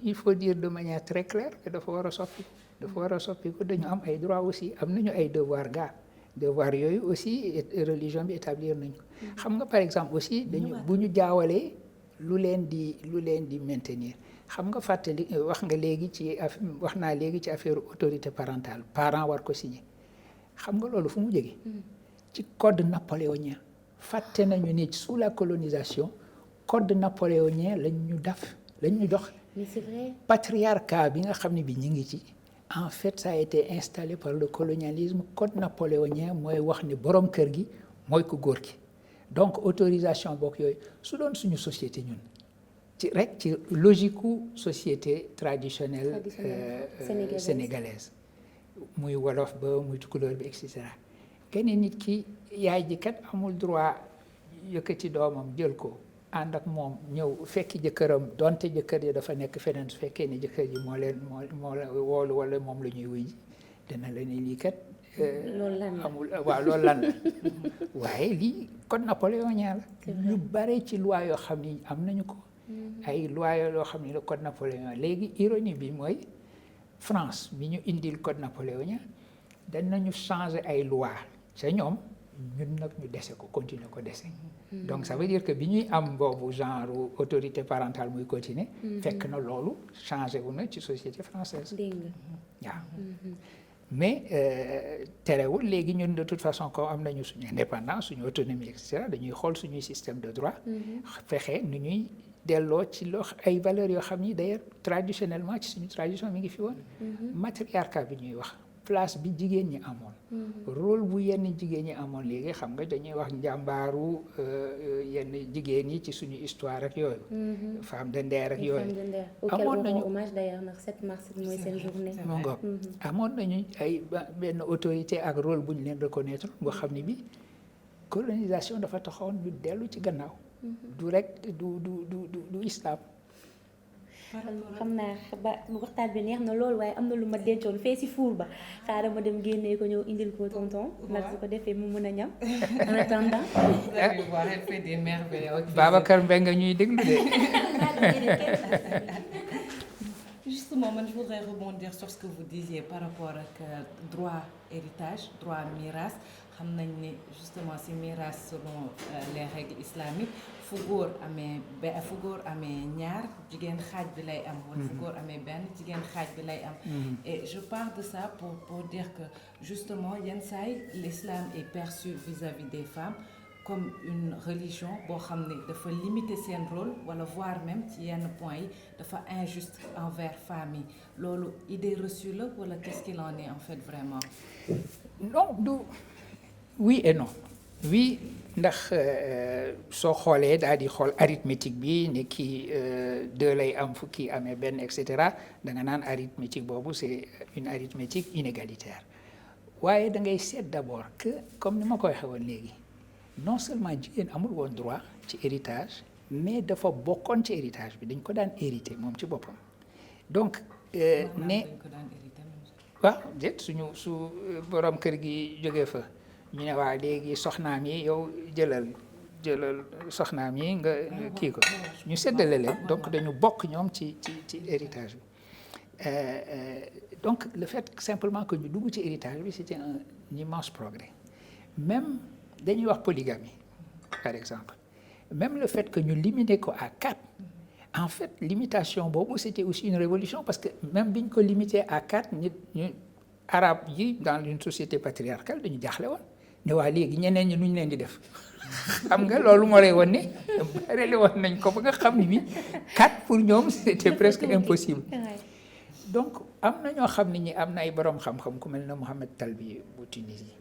il faut dire de manière très claire que dafa war a soppi ko dañu am ay droits aussi am nañu ay devoir yooyu aussi religion bi établir nañ ko xam nga par exemple aussi dañu bu ñu jaawalee lu leen di maintenir xam nga fàttali wax naa léegi ci affaire autorité parentale parent war ko signer xam nga loolu fu mu jógee ci code napoléonien fàtte nañu ni sous la colonisation code napoléonien lañ ñu jox mais c'est vrai patriarcat bi nga xam ne bi ñu ngi ci en fait ça a été installé par le colonialisme code napoléonien mooy wax ni borom kër gi mooy ko góor gi donc autorisation bokk yooyu su doon suñu société ñun ci logique u société traditionnelle sénégalaise muy wolof ba muy tukulóor bi et cetera kenn nit ki yaay ji kat amul droit yëkkati doomam jël ko ànd ak moom ñëw fekki jëkkëram donte jëkkër ji dafa nekk feneen su fekkee ne jëkkër ji moo la woolu wala moom la ñuy wuy ji dana la ne lii kat amul waaw loolu lan la waaye lii code napoléonien la ñu bare ci loi yoo xam ni am nañu ko ay loi yoo xam ni le code napoléonien léegi ironie bi mooy France bi ñu indil code napoléonien danañu changer ay loi ca ñoom ñun nag ñu dese ko continuer ko dese donc ça veut dire que bi ñuy am boobu genre autorité parentale muy continuer fekk na loolu changé wu na ci société française waaw mais terewul léegi ñun de toute façon comme am nañu suñu indépendance suñu autonomie et cetera dañuy xool suñuy système de droit fexe nu ñuy delloo ci loo ay valeurs yoo xam ni d'ailleurs traditionnellement ci suñu tradition mi ngi fi woon matriarcat bi ñuy wax place bi jigéen ñi amoon rôle bu yenn jigéen ñi amoon léegi xam nga dañuy wax njàmbaaru yenn jigéen ñi ci suñu histoire ak yooyu femme de ndeer ak yooyu amoon nañu hommage d'ailleurs ndax 7 mars mooy seen journée moo ngoog amoon nañu ay benn autorité ak rôle bu ñu leen reconnaître boo xam ne bi colonisation dafa taxawoon ñu dellu ci gannaaw du rek du islam xam naa ba waxtaan bi neex na loolu waaye am na lu ma dencoon fee si fuur ba xaaral ma dem génnee ko ñëw indil ko tonton ndax su ko defee mu mën a ñam en attendant Babacar Mbengue ñuy déglu de Justement, moi, je voudrais rebondir sur ce que vous disiez par rapport ak droit héritage, droit miras. Xam nañ ni justement si miras selon les règles islamiques fu góor amee ñaar jigéen xaaj bi lay am wala fu góor amee benn jigéen xaaj bi lay am et je parle de ça pour dire que justement yenn saay l'islam est perçu vis-à-vis des femmes comme une religion boo xam ne dafa limiter seen rôle wala voire même ci yenn points yi dafa injuste envers femmes yi loolu idée reçue la wala qu'est-ce qu'il en est en fait vraiment non du oui et non oui ndax soo xoolee daal di xool arithmétique bi ne kii 2 lay am fu kii amee benn et cetera da nga naan arithmétique boobu c'est une arithmétique inégalitaire waaye da ngay seet d'abord que comme ni ma ko waxee woon léegi non seulement jigéen amul woon droit ci héritage mais dafa bokkoon ci héritage bi dañ ko daan hérité moom ci boppam donc ne waaw déet su borom kër gi jógee fa ñu ne waa léegi soxnaam yi yow jëlal soxnaam yi nga kii ko ñu séddale leen donc dañu bokk ñoom ci héritage bi donc le fait simplement que ñu dugg ci héritage bi c'était un immense progrès même dañuy wax polygamie par exemple même le fait que ñu limiter ko à 4 en fait limitation boobu c'était aussi une révolution parce que même biñ ko limiter à 4 ñu arabe yi dans une société patriarcale dañu jaaxle woon ne waa léegi ñeneen ñi nu ñu leen di def xam nga loolu moo lay woon ne rele woon nañ ko ba nga xam ni bi 4 pour ñoom c'était presque impossible donc am na ñoo xam ne ñi am na ay borom xam-xam ku mel ne Mohamed Talbi bu Tunisie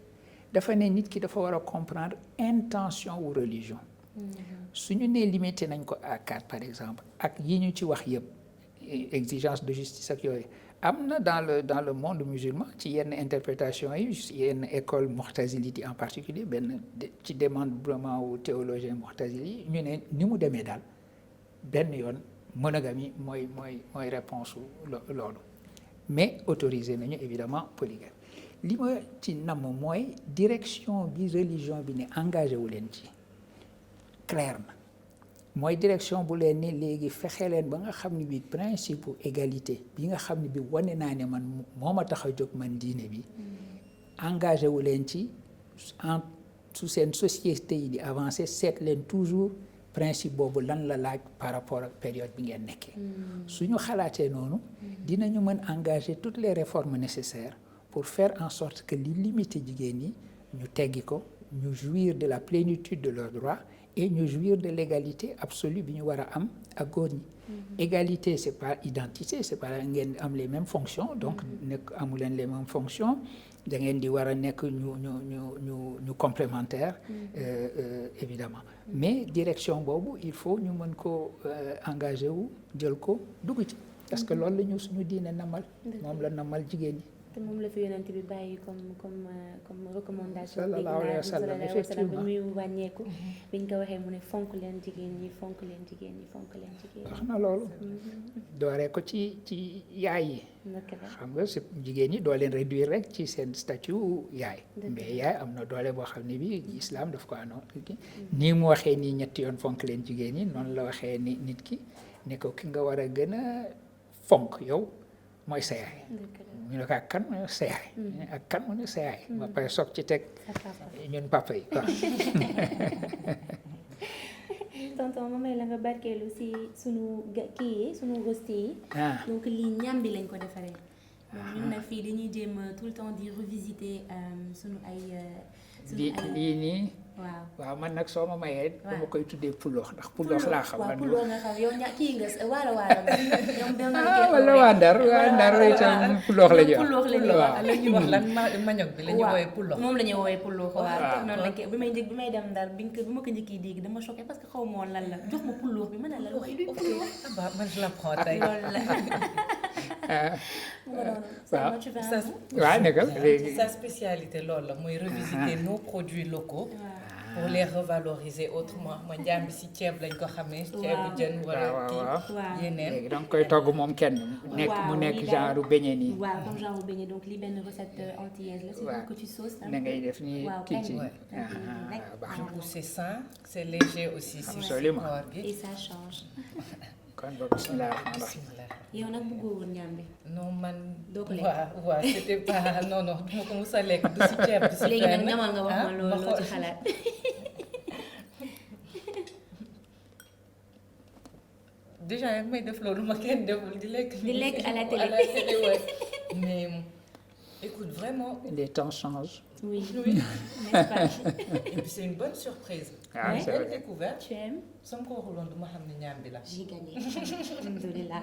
dafa ne nit ki dafa war a comprendre intention ou religion su ñu nee limité nañ ko à 4 par exemple ak yi ñu ci wax yëpp exigence de justice ak yooyu am na dans le monde musulman ci yenn interprétation yi yenn école mu'tazilite en particulier benn ci démembrement wu théologien mu'tazili yi ñu ne ni mu demee daal benn yoon monogamie mooy réponse loolu mais autorisé nañu évidemment polygamie li ma ci namm mooy direction bi religion bi ne engagé wu leen ci clair na mooy direction bu leen ni léegi fexe leen ba nga xam ne bi principe égalité bi nga xam ne bi wane naa ne man moo ma tax a jóg man diine bi engagé wu leen ci su seen société yi di avancer seet leen toujours principe boobu lan la laaj par rapport ak période bi ngeen nekkee suñu xalaatee noonu dinañu mën engager toutes les réformes nécessaires pour faire en sorte que li limité jigéen ñi ñu teggi ko ñu jouir de la plénitude de leurs droits et ñu jouir de l'égalité absolue bi ñu war a am ak góor ñi égalité c'est pas identité c'est pas ngeen am les mêmes fonctions donc nekk amu leen les mêmes fonctions da ngeen di war a nekk ñu complémentaire évidemment mais direction boobu il faut ñu mën ko engagé wu jël ko dugg ci parce que loolu la ñu suñu diine namal moom la namal jigéen ñi te moom la fi yonent bi bàyyi comme recommandation sallallahu alayhi wa sallam effectivement bi muy wàññeeku biñ ko waxee mu ne fonk leen jigéen ñi fonk leen jigéen ñi fonk leen jigéen ñi wax na loolu dooree ko ci yaay yi xam nga si jigéen ñi doo leen réduire rek ci seen statut yaay mais yaay am na doole boo xam ne bi islam daf ko anoon nii mu waxee nii ñetti yoon fonk leen jigéen ñi noonu la waxee ni nit ki ne ko ki nga war a gën a fonk yow mooy sa yaay ñu ne ko ak kan mu ne sa yaay ak kan mu ne sa yaay ba pare soog ci teg ñun papa yi quoi tonton ma may la nga barkeelu si sunu kii yi sunu rosti yi donc lii ñam bi lañ ko defaree ñun nag fii dañuy jéem tout le temps di revisiter sunu ay. lii nii. waaw man nag soo ma mayee. dama koy tuddee puloox ndax puloox laa xam. waaw puloox nga xam yow kii nga waalo ñoom dem wala waa Ndar itam puloox la ñuy wax. la ñuy wax lan manioc bi la ñuy woowee puloox. moom la ñuy woowee puloox. waaw noonu lañ koy bi may dem Ndar bi ma ko njëkkee dégg dama choqué parce que xaw ma woon lan la jox ma puloox bi ma ne la waaye luy puloox. man je l'apprends tey. loolu la. waaw nekkal léegi sa spécialité loolu la mooy revisiter nos produits locaux pour les revaloriser autrement ma njàmbi si ceeb lañ ko xamee ceebu jën wala kii yeneen léegi danga koy togg moom kenn mu nekk genre beignet nii waaw comme genre beignet donc lii benn recette antillaise la c'est pour que tu sauces da ngay def nii kii ci du coup c'est sain c'est léger aussi si koor gi et ça change kon ba bismillah yow nag bëggoo woon ñàmbi non man doo ko lekk waaw c'était pas non du ma ko mos a lekk du si ceeb du si léegi nag ñamal nga wax ma loolu ci xalaat déjà yaa ngi may def loolu ma kenn deful di lekk à la télé ouais. Mais écoute vraiment les temps changent. Oui, n'est-ce pas? Et puis c'est une bonne surprise. Ah, c'est vrai. Découverte. Tu aimes? Sama ko waxuloon du ma xam ne ñaambi la. J'ai gagné. Alhamdoulilah.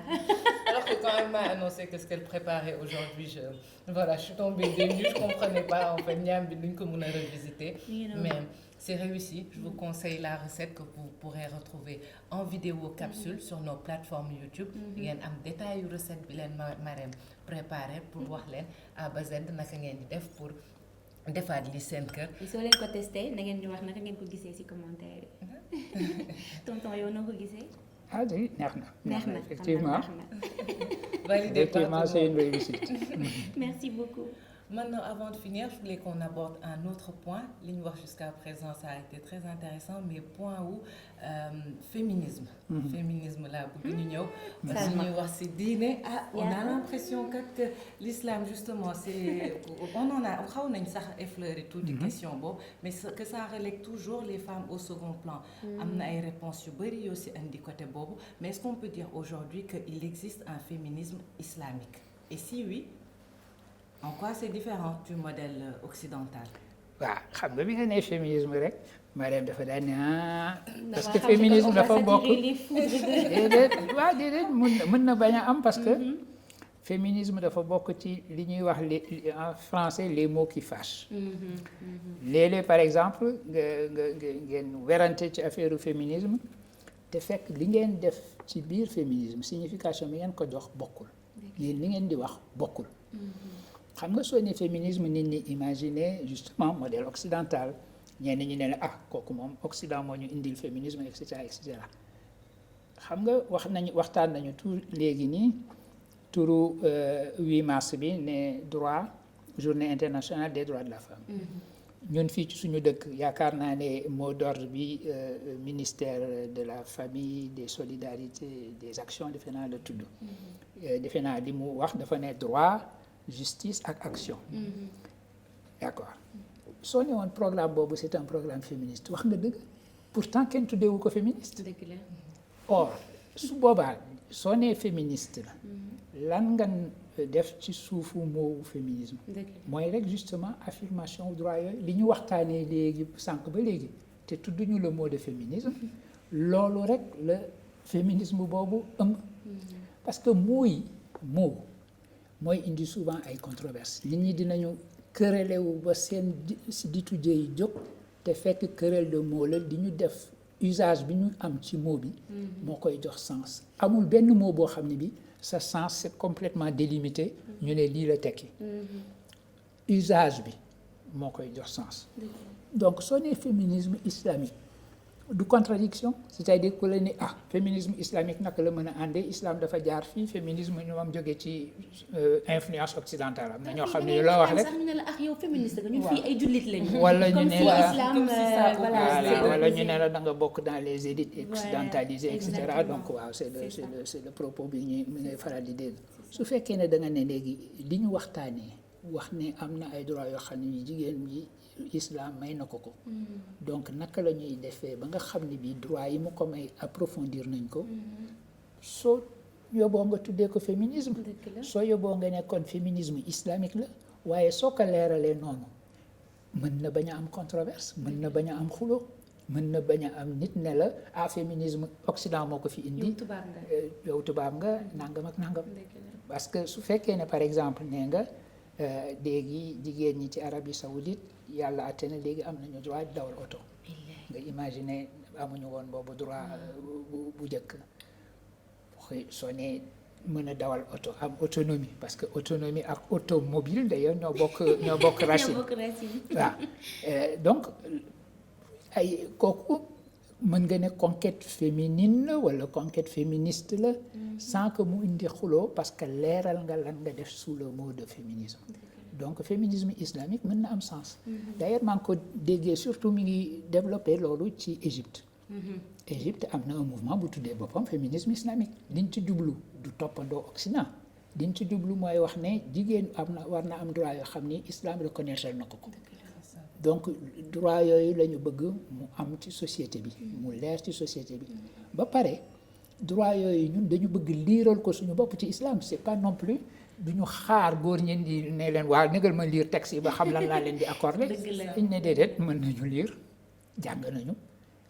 Alors que quand elle m'a annoncé que ce qu'elle préparait aujourd'hui, je suis tombée dénue, je comprenais pas en fait ñaambi duñ ko mën a revisiter. Mais c'est réussi. Je vous conseille la recette que vous pourrez retrouver en vidéo capsule sur nos plateformes YouTube. ngeen am détail yu recette bi leen Marème préparé pour wax leen A ba Z naka ngeen di def pour defaat li seen kër. soo leen ko testé na ngeen ñu wax naka ngeen ko gisee ci commentaire yi. tonton yow noo ko gisee. Ah oui, neex na effectivement. Effectivement, c'est une réussite. Merci beaucoup. Maintenant, avant de finir, je voulais qu'on aborde un autre point. Li ñu wax jusqu'à présent, ça a été très intéressant, mais point où féminisme. Féminisme là, bëgg ñu ñëw. Parce que ñuy wax ci diine, on a l'impression que l'islam justement, xaw nañ sax effleurer tuuti question boobu, mais que ça relègue toujours les femmes au second plan. Am na ay réponses yu bari yoo ci indi côté boobu, mais est-ce qu'on peut dire aujourd'hui qu'il existe un féminisme islamique? Et si oui, en quoi c'est différent du modèle occidental? waaw xam nga bi nga nee féminisme rek Mariam dafa daan ne parce que féminisme dafa bokk déedéet mën na bañ a am parce que féminisme dafa bokk ci li ñuy wax en français les mots qui fâchent. léeg-léeg par exemple ngeen werante ci affaire féminisme te fekk li ngeen def ci biir féminisme signification bi ngeen ko jox bokkul yéen li ngeen di wax bokkul. xam nga soo ne féminisme nit ñi imaginer justement modèle occidental ñenn ñi ne la kooku moom Occident moo ñu indil féminisme et cetera et cetera xam nga waxtaan nañu tout léegi nii turu 8 mars bi ne droit journée internationale des droits de la femme. ñun fii ci suñu dëkk yaakaar naa ne mot d'ordre bi ministère de la famille des solidarités des actions defe naa la tudd. defe naa li mu wax dafa ne droit. Justice ak action. D'accord soo ne woon programme boobu c'est un programme féministe wax nga dëgg pourtant kenn tuddeewu ko féministe. dëgg la. Or su boobaa soo nee féministe la. lan nga def ci suufu moowu féminisme. mooy rek justement affirmation droit yooyu li ñu waxtaanee léegi sànq ba léegi te tudduñu le mot de féminisme. loolu rek la féminisme boobu ëmb. parce que mooy indi souvent ay controverses nit ñi dinañu kërelewu ba seen si ditu jëy jóg te fekk querelle de mot la di ñu def usage bi ñu am ci mot bi moo koy jox sens amul benn mot boo xam ne bi sa sens c'est complètement délimité ñu ne lii la tekki usage bi moo koy jox sens donc soo nee féminisme islamique du contradiction c'est-à-dire que la ni féminisme islamique naka la mën a àndee islam dafa jaar fii féminisme ñu am jóge ci influence occidentale am na ñoo xam ne loo wax rek sax ñu ne la yow féministe nga ñun fii ay jullit lañu wala ñu ne la wala ñu ne la da nga bokk dans les élites occidentalisées et cetera donc waaw c'est le propos bi ñu ngay faral di dégg su fekkee ne da nga ne léegi li ñu waxtaanee wax ne am na ay droits yoo xam ne jigéen ñi islam may na ko donc naka la ñuy defee ba nga xam ne bii droit yi mu ko may approfondir nañ ko soo yóbboo nga tuddee ko féminisme soo yóbboo nga ne kon féminisme islamique la waaye soo ko leeralee noonu mën na bañ a am controverse mën na bañ a am xulo mën na bañ a am nit ne la féminisme Occident moo ko fi indi yow tubaab nga nangam ak nangam parce que su fekkee ne par exemple nee nga léegi jigéen ñi ci Arabie Saoudite yàlla atte na léegi am nañu droit dawal oto nga imaginer amuñu woon boobu droit bu njëkk soo ne mën a dawal oto am autonomie parce que autonomie ak automobile d'ailleurs ñoo bokk racine waaw donc ay kooku mën nga ne conquête féminine la wala conquête féministe la sans que mu indi xuloo parce que leeral nga lan nga def sous le mot de féminisme donc féminisme islamique mën na am sens d'ailleurs maa ngi ko déggee surtout mi ngi développé loolu ci Égypte Égypte am na un mouvement bu tuddee boppam féminisme islamique liñ ci jublu du toppandoo Occident liñ ci jublu mooy wax ne jigéen war na am droit yoo xam ni islam reconnaître na ko donc droit yooyu la ñu bëgg mu am ci société bi mu leer ci société bi ba pare droit yooyu ñun dañu bëgg liiral ko suñu bopp ci islam c'est pas non plus duñu xaar góor ñi di ne leen waaw négal ma lire texte yi ba xam lan laa leen di accordé dañ ne déedéet mën nañu lire jàng nañu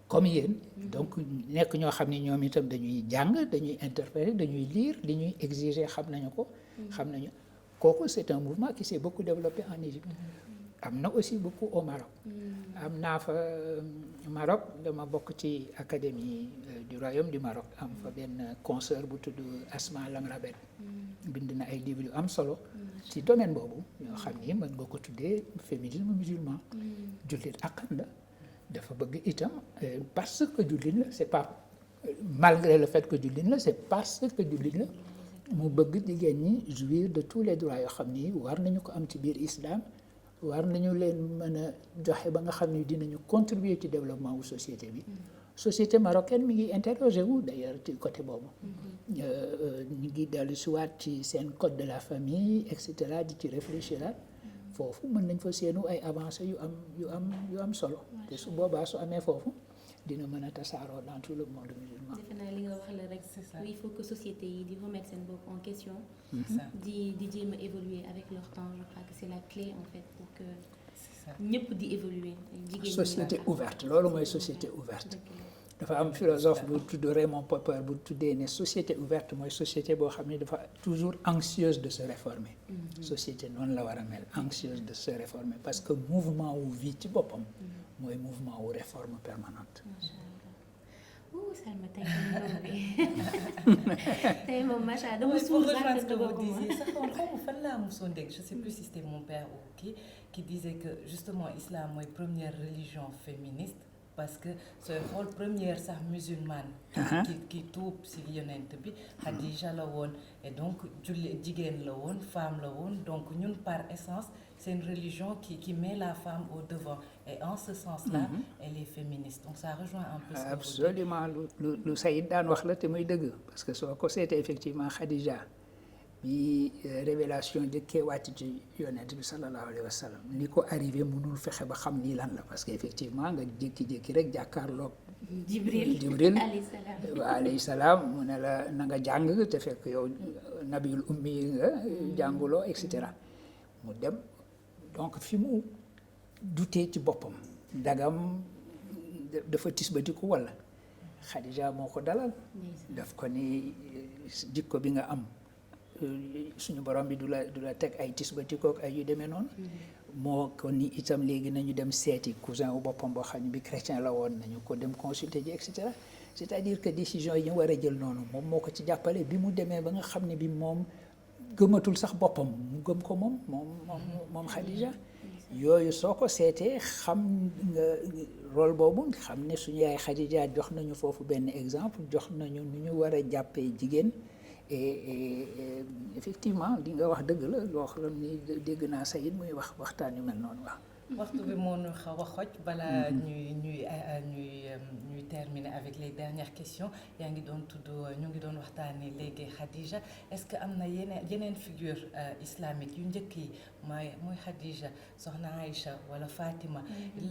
comme yéen donc nekk ñoo xam ni ñoom itam dañuy jàng dañuy interpréter dañuy lire li ñuy exiger xam nañu ko xam nañu kooku c'est un mouvement qui s'est beaucoup développé en Égypte am na aussi beaucoup au Maroc am naa fa Maroc dama bokk ci académie du royaume du Maroc am fa benn consoeur bu tudd Asma Lamrabet bind na ay livres yu am solo ci domaine boobu ñoo xam ni mën nga ko tuddee féminisme musulman jullit akkan la dafa bëgg itam parce que jullit la c'est pas malgré le fait que jullit la c'est parce que jullit la mu bëgg jigéen ñi jouir de tous les droits yoo xam ni war nañu ko am ci biir islam war nañu leen mën a joxe ba nga xam ni dinañu contribuer ci développement wu société bi société marocaine mi ngi interroger wu d'ailleurs ci côté boobu ñu ngi dellu si waat ci seen code de la famille et cetera di ci réfléchir foofu mën nañ fa seenu ay avancées yu am solo te su boobaa su amee foofu dina mën a tasaaroo dans tout le monde musulman. defe naa li nga wax la rek il faut que société yi di remettre seen bopp en question di jéem a évoluer avec leur temps je crois que c'est la clé en fait pour que ñëpp di évoluer jigéen société ouverte loolu mooy société ouverte dafa am philosophe bu tudd Raymond Popper bu tuddee ne société ouverte mooy société boo xam ne dafa toujours anxieuse de se réformer société noonu la war a mel anxieuse de se réformer parce que mouvement wu vie ci boppam mooy mouvement wu réforme permanente. Salma tey moom macha allah dama suur sax de vous disiez sax fan laa mosoon dégg je sais plus si c'était mon père ou qui disait que justement islam mooy première religion féministe parce que sooy xool première sax musulmane qui tuub si yonent bi Khadija la woon et donc jigéen la woon femme la woon donc ñun par essence c'est une religion qui met la femme au devant et en ce sens-là elle est féministe donc ça rejoint un peu absolument lu Saïd daan wax la te muy dëgg parce que soo ko seetee effectivement Khadija bi révélation jëkkee wàcc ci yonent bi sallallahu alayhi wa sallam li ko arrivé mënul fexe ba xam ni lan la parce que effectivement nga jékki-jékki rek jàkkaarloog Jibril alayhi salaam mu ne la na nga jàng te fekk yow nabiyul ummi nga jànguloo et cetera mu dem donc fi mu dutee ci boppam dagam dafa tisbatiku wala Khadija moo ko dalal daf ko ni jikko bi nga am suñu borom bi du la teg ay tisbatikook ay yu demee noonu moo ko ni itam léegi nañu dem seeti cousin wu boppam boo xam ne bi chrétien la woon nañu ko dem consulter ji et cetera c'est-à-dire que décision yi ñu war a jël noonu moom moo ko ci jàppale bi mu demee ba nga xam ne bi moom gëmatul sax boppam mu gëm ko moom Khadija yooyu soo ko seetee xam nga rôle boobu xam ne suñu yaay Khadija jox nañu foofu benn exemple jox nañu nu ñu war a jàppee jigéen et effectivement li nga wax dëgg la loo xam ni dégg naa Saïd muy waxtaan yu mel noonu waaw. waxtu bi moo ñu xaw a xoj balaa ñuy terminer avec les dernières questions yaa ngi doon ñu ngi doon waxtaanee léegi Khadija est-ce que am na yeneen figure islamique yu njëkk yi muy Khadija soxna Aïcha wala Fatima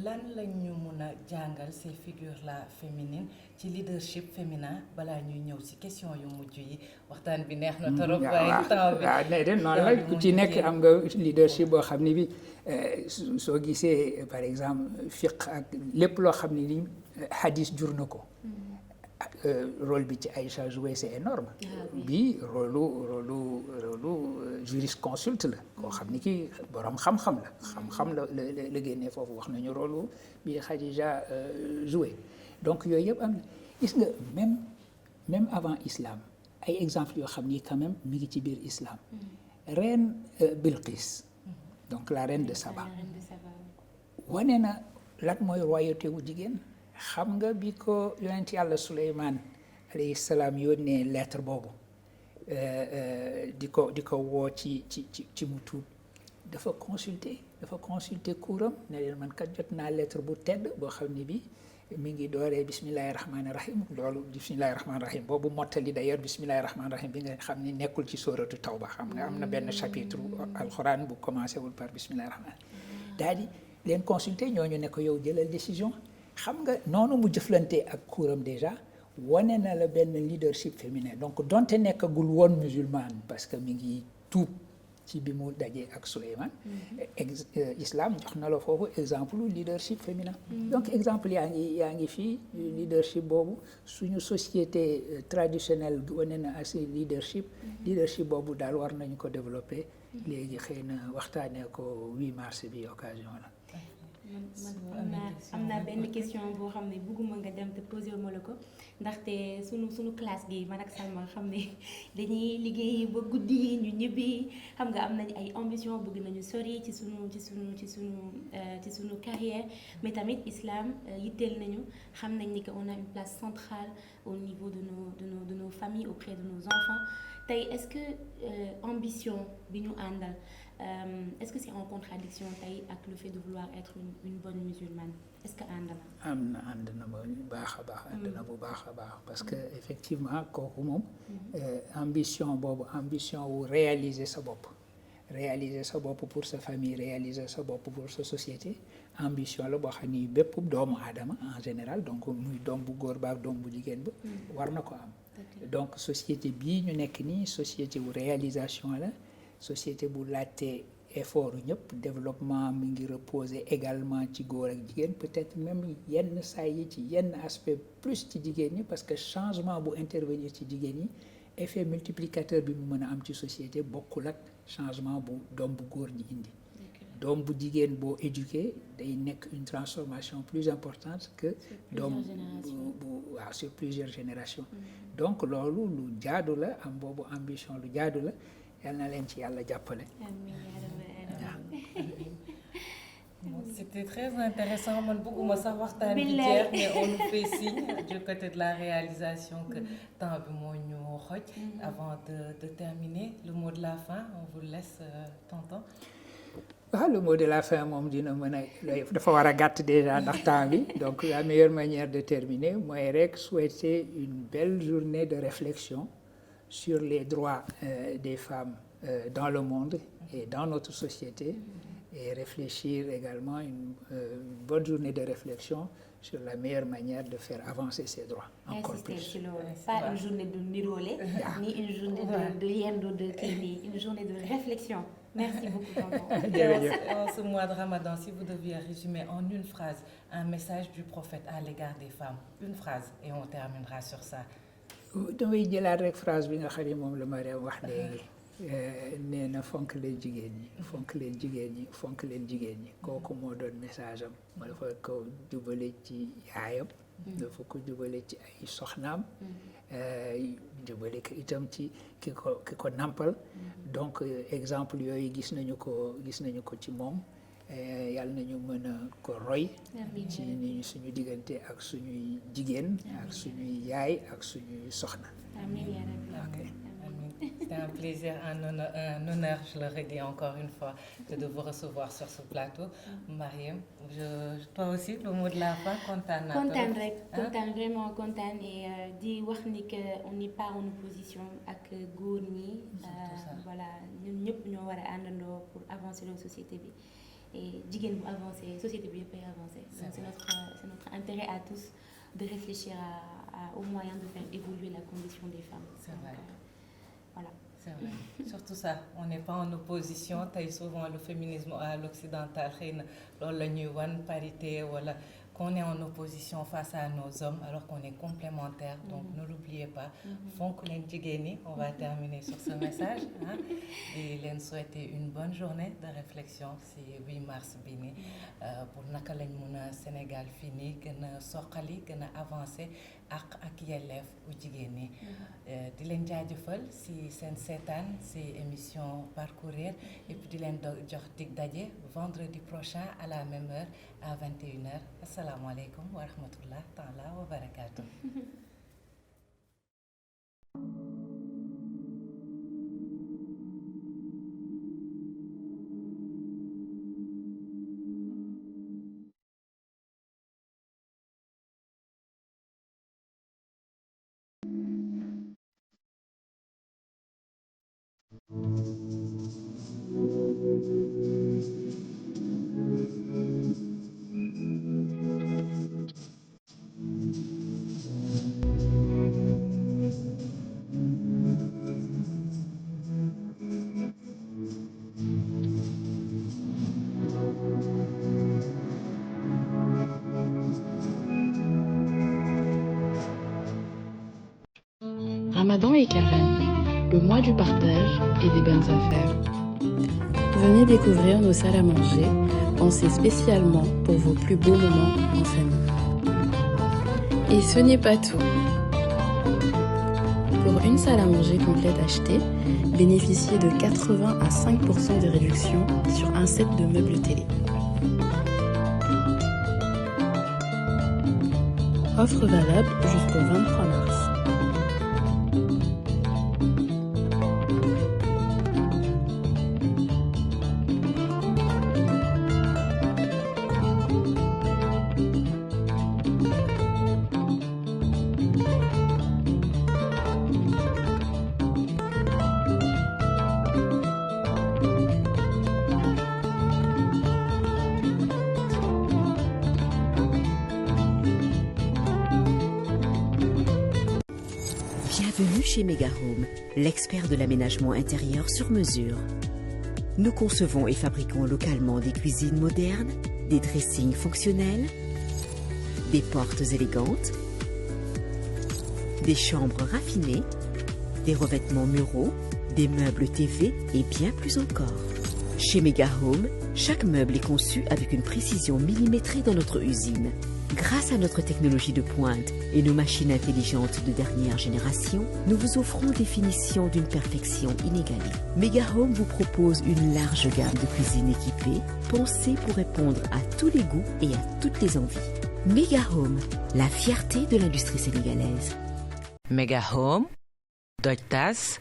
lan lañ ñu mun a jàngal ces figures là féminines ci leadership féminin balaa ñuy ñëw ci question yu mujj yi waxtaan bi neex na trop waaye temps bi waaw ne de noonu la ku ci nekk am nga leadership boo xam ne bi soo gisee par exemple fiqh ak lépp loo xam ne ni hadis jur na ko rôle bi ci Aïcha joué c'est énorme bi rôlu jurisconsulte la koo xam ni kii borom xam-xam la génnee foofu wax nañu rôlu bi Khadija joué donc yooyu yëpp am na gis nga même avant islam ay exemples yoo xam ni quand même mi ngi ci biir islam reine Bilqis donc la reine de Saba wane na lan mooy royauté wu jigéen xam nga bi ko yonent yàlla Suleymaan alayhi salaam yónnee lettre boobu di ko woo ci mu tuub dafa consulter kuuram ne leen man kat jot naa lettre bu tedd boo xam ne bi mi ngi dooree bismillahi rahmaani rahim loolu bismillahi rahmaani rahim boobu mottali d'ailleurs bismillahi rahmaani rahim bi nga xam ni nekkul ci sóoratu tawba xam nga am na benn chapitre alxuraan bu commencé wul par bismillahi rahmaani daal di leen consulter ñooñu ne ko yow jëlal décision xam nga noonu mu jëflante ak kuuram déjà wane na la benn leadership féminin donc donte nekkagul woon musulmane parce que mi ngi tuub ci bi mu dajee ak Souleymane islam jox na la foofu exemple leadership féminin donc exemple yaa ngi fii leadership boobu suñu société traditionnelle wane na assez leadership boobu daal war nañu ko développer léegi xëy na waxtaanee ko 8 mars bi occasion la am naa benn question boo xam ne bëgguma nga dem te posé ma la ko ndaxte sunu classe gi man ak Salma xam ne dañuy liggéey ba guddi ñu ñibbi xam nga am nañu ay ambition bëgg nañu sori ci sunu carrière mais tamit islam yitteel nañu xam nañ ni que on a une place centrale au niveau de nos familles auprès de nos enfants tey est-ce que ambition bi ñu àndal est-ce que c'est en contradiction tey ak le fait de vouloir être une bonne musulmane est-ce que ànd na ànd na bu baax a baax parce que effectivement kooku moom ambition wu réaliser sa bopp pour sa famille réaliser sa bopp pour sa société ambition la boo xam ni bépp doomu aadama en général donc muy doom bu góor ba ak doom bu jigéen ba war na ko am donc société bii ñu nekk nii société wu réalisation la société bu laajte effort ñëpp développement mi ngi reposer également ci góor ak jigéen peut-être même yenn saa yi ci yenn aspect plus ci jigéen ñi parce que changement bu intervenir ci jigéen ñi effet multiplicateur bi mu mën a am ci société bokkul ak changement bu doom bu góor ñi indi doom bu jigéen boo éduqué day nekk une transformation plus importante que doom bu waaw sur plusieurs générations donc loolu lu jaadu la am boobu ambition lu jaadu la yal na leen ci yàlla jàppale. C'était très intéressant man bëgguma sax waxtaan bi jeex mais on nous fait signe du côté de la réalisation que temps bi moo ñu xoj. Avant de terminer le mot de la fin on vous laisse tonton. Le mot de la fin moom dina mën a dafa war a gàtt déjà ndax temps bi donc la meilleure manière de terminer mooy rek souhaiter une belle journée de réflexion sur les droits des femmes dans le monde et dans notre société et réfléchir également une bonne journée de réflexion sur la meilleure manière de faire avancer ces droits encore plus. Pas une journée de niroler ni une journée de yendu de kii une journée de réflexion. Merci beaucoup tonton. En ce mois de Ramadan, si vous deviez résumer en une phrase un message du prophète à l'égard des femmes, une phrase et on terminera sur ça. damay jëlaat rek phrase bi nga xam ne moom la ma rew wax léegi nee na fonk leen jigéen ñi kooku moo doon message am ma dafa ko jubale ci yaayam dafa ko jubale ci ay soxnaam jubale ko itam ci ki ko nampal donc exemple yooyu gis nañu ko ci moom yàlla nañu mën a ko roy ci ni suñu diggante ak suñuy jigéen ak suñuy yaay ak suñuy soxna. Amiin yaa rabbi. Amiin. C'était un plaisir, un honneur, je le redis encore une fois, de vous recevoir sur ce plateau. Mariam, toi aussi, le mot de la fin, kontaan naa. Kontaan rek, kontaan, vraiment kontaan et di wax ni que on n'est pas en opposition ak góor ñi. Voilà, ñun ñëpp ñoo war a àndandoo pour avancer la société bi. Et jigéen bu avancer, société bi yëpp ay avancer. Donc c'est notre intérêt à tous de réfléchir aux moyens de faire évoluer la condition des femmes. C'est vrai. Voilà. C'est vrai. Surtout ça, on n'est pas en opposition. Tey souvent le féminisme à l'occidental xëy na loolu la ñuy wan parité wala qu'on est en opposition face à nos hommes alors qu'on est complémentaires. Donc ne l'oubliez pas. Fonk leen jigéen ñi. On va terminer sur ce message. Et leen souhaiter une bonne journée de réflexion ci 8 mars bi nii pour naka lañ mun a Sénégal fii nii gën a soqali gën a avancer ak yelleef u jigéen ñi. Di leen jaajëfal ci seen seetaan ci émission Parcourir et puis di leen jox dig daje vendredi prochain à la même heure à 21h. Assalamu alaikum wa rahmatullah ta'ala wa barakatuh. Ramadan et Carême, le mois du partage et des bonnes affaires. Venez découvrir nos salles à manger, pensées spécialement pour vos plus beaux moments en famille. Et ce n'est pas tout. Pour une salle à manger complète achetée, bénéficiez de 80 à 5% de réduction sur un set de meubles télé. Offre valable jusqu'au 23 mars. Bienvenue chez Megahome, l'expert de l'aménagement intérieur sur mesure. Nous concevons et fabriquons localement des cuisines modernes, des dressings fonctionnels, des portes élégantes, des chambres raffinées, des revêtements muraux, des meubles TV et bien plus encore. Chez Megahome, chaque meuble est conçu avec une précision millimétrée dans notre usine. Grâce à notre technologie de pointe et nos machines intelligentes de dernière génération, nous vous offrons des finitions d'une perfection inégalée. Megahome vous propose une large gamme de cuisines équipées, pensées pour répondre à tous les goûts et à toutes les envies. Megahome, la fierté de l'industrie sénégalaise. Megahome, Doj Tas,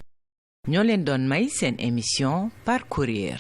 ñoo leen doon may seen émission Parcourir.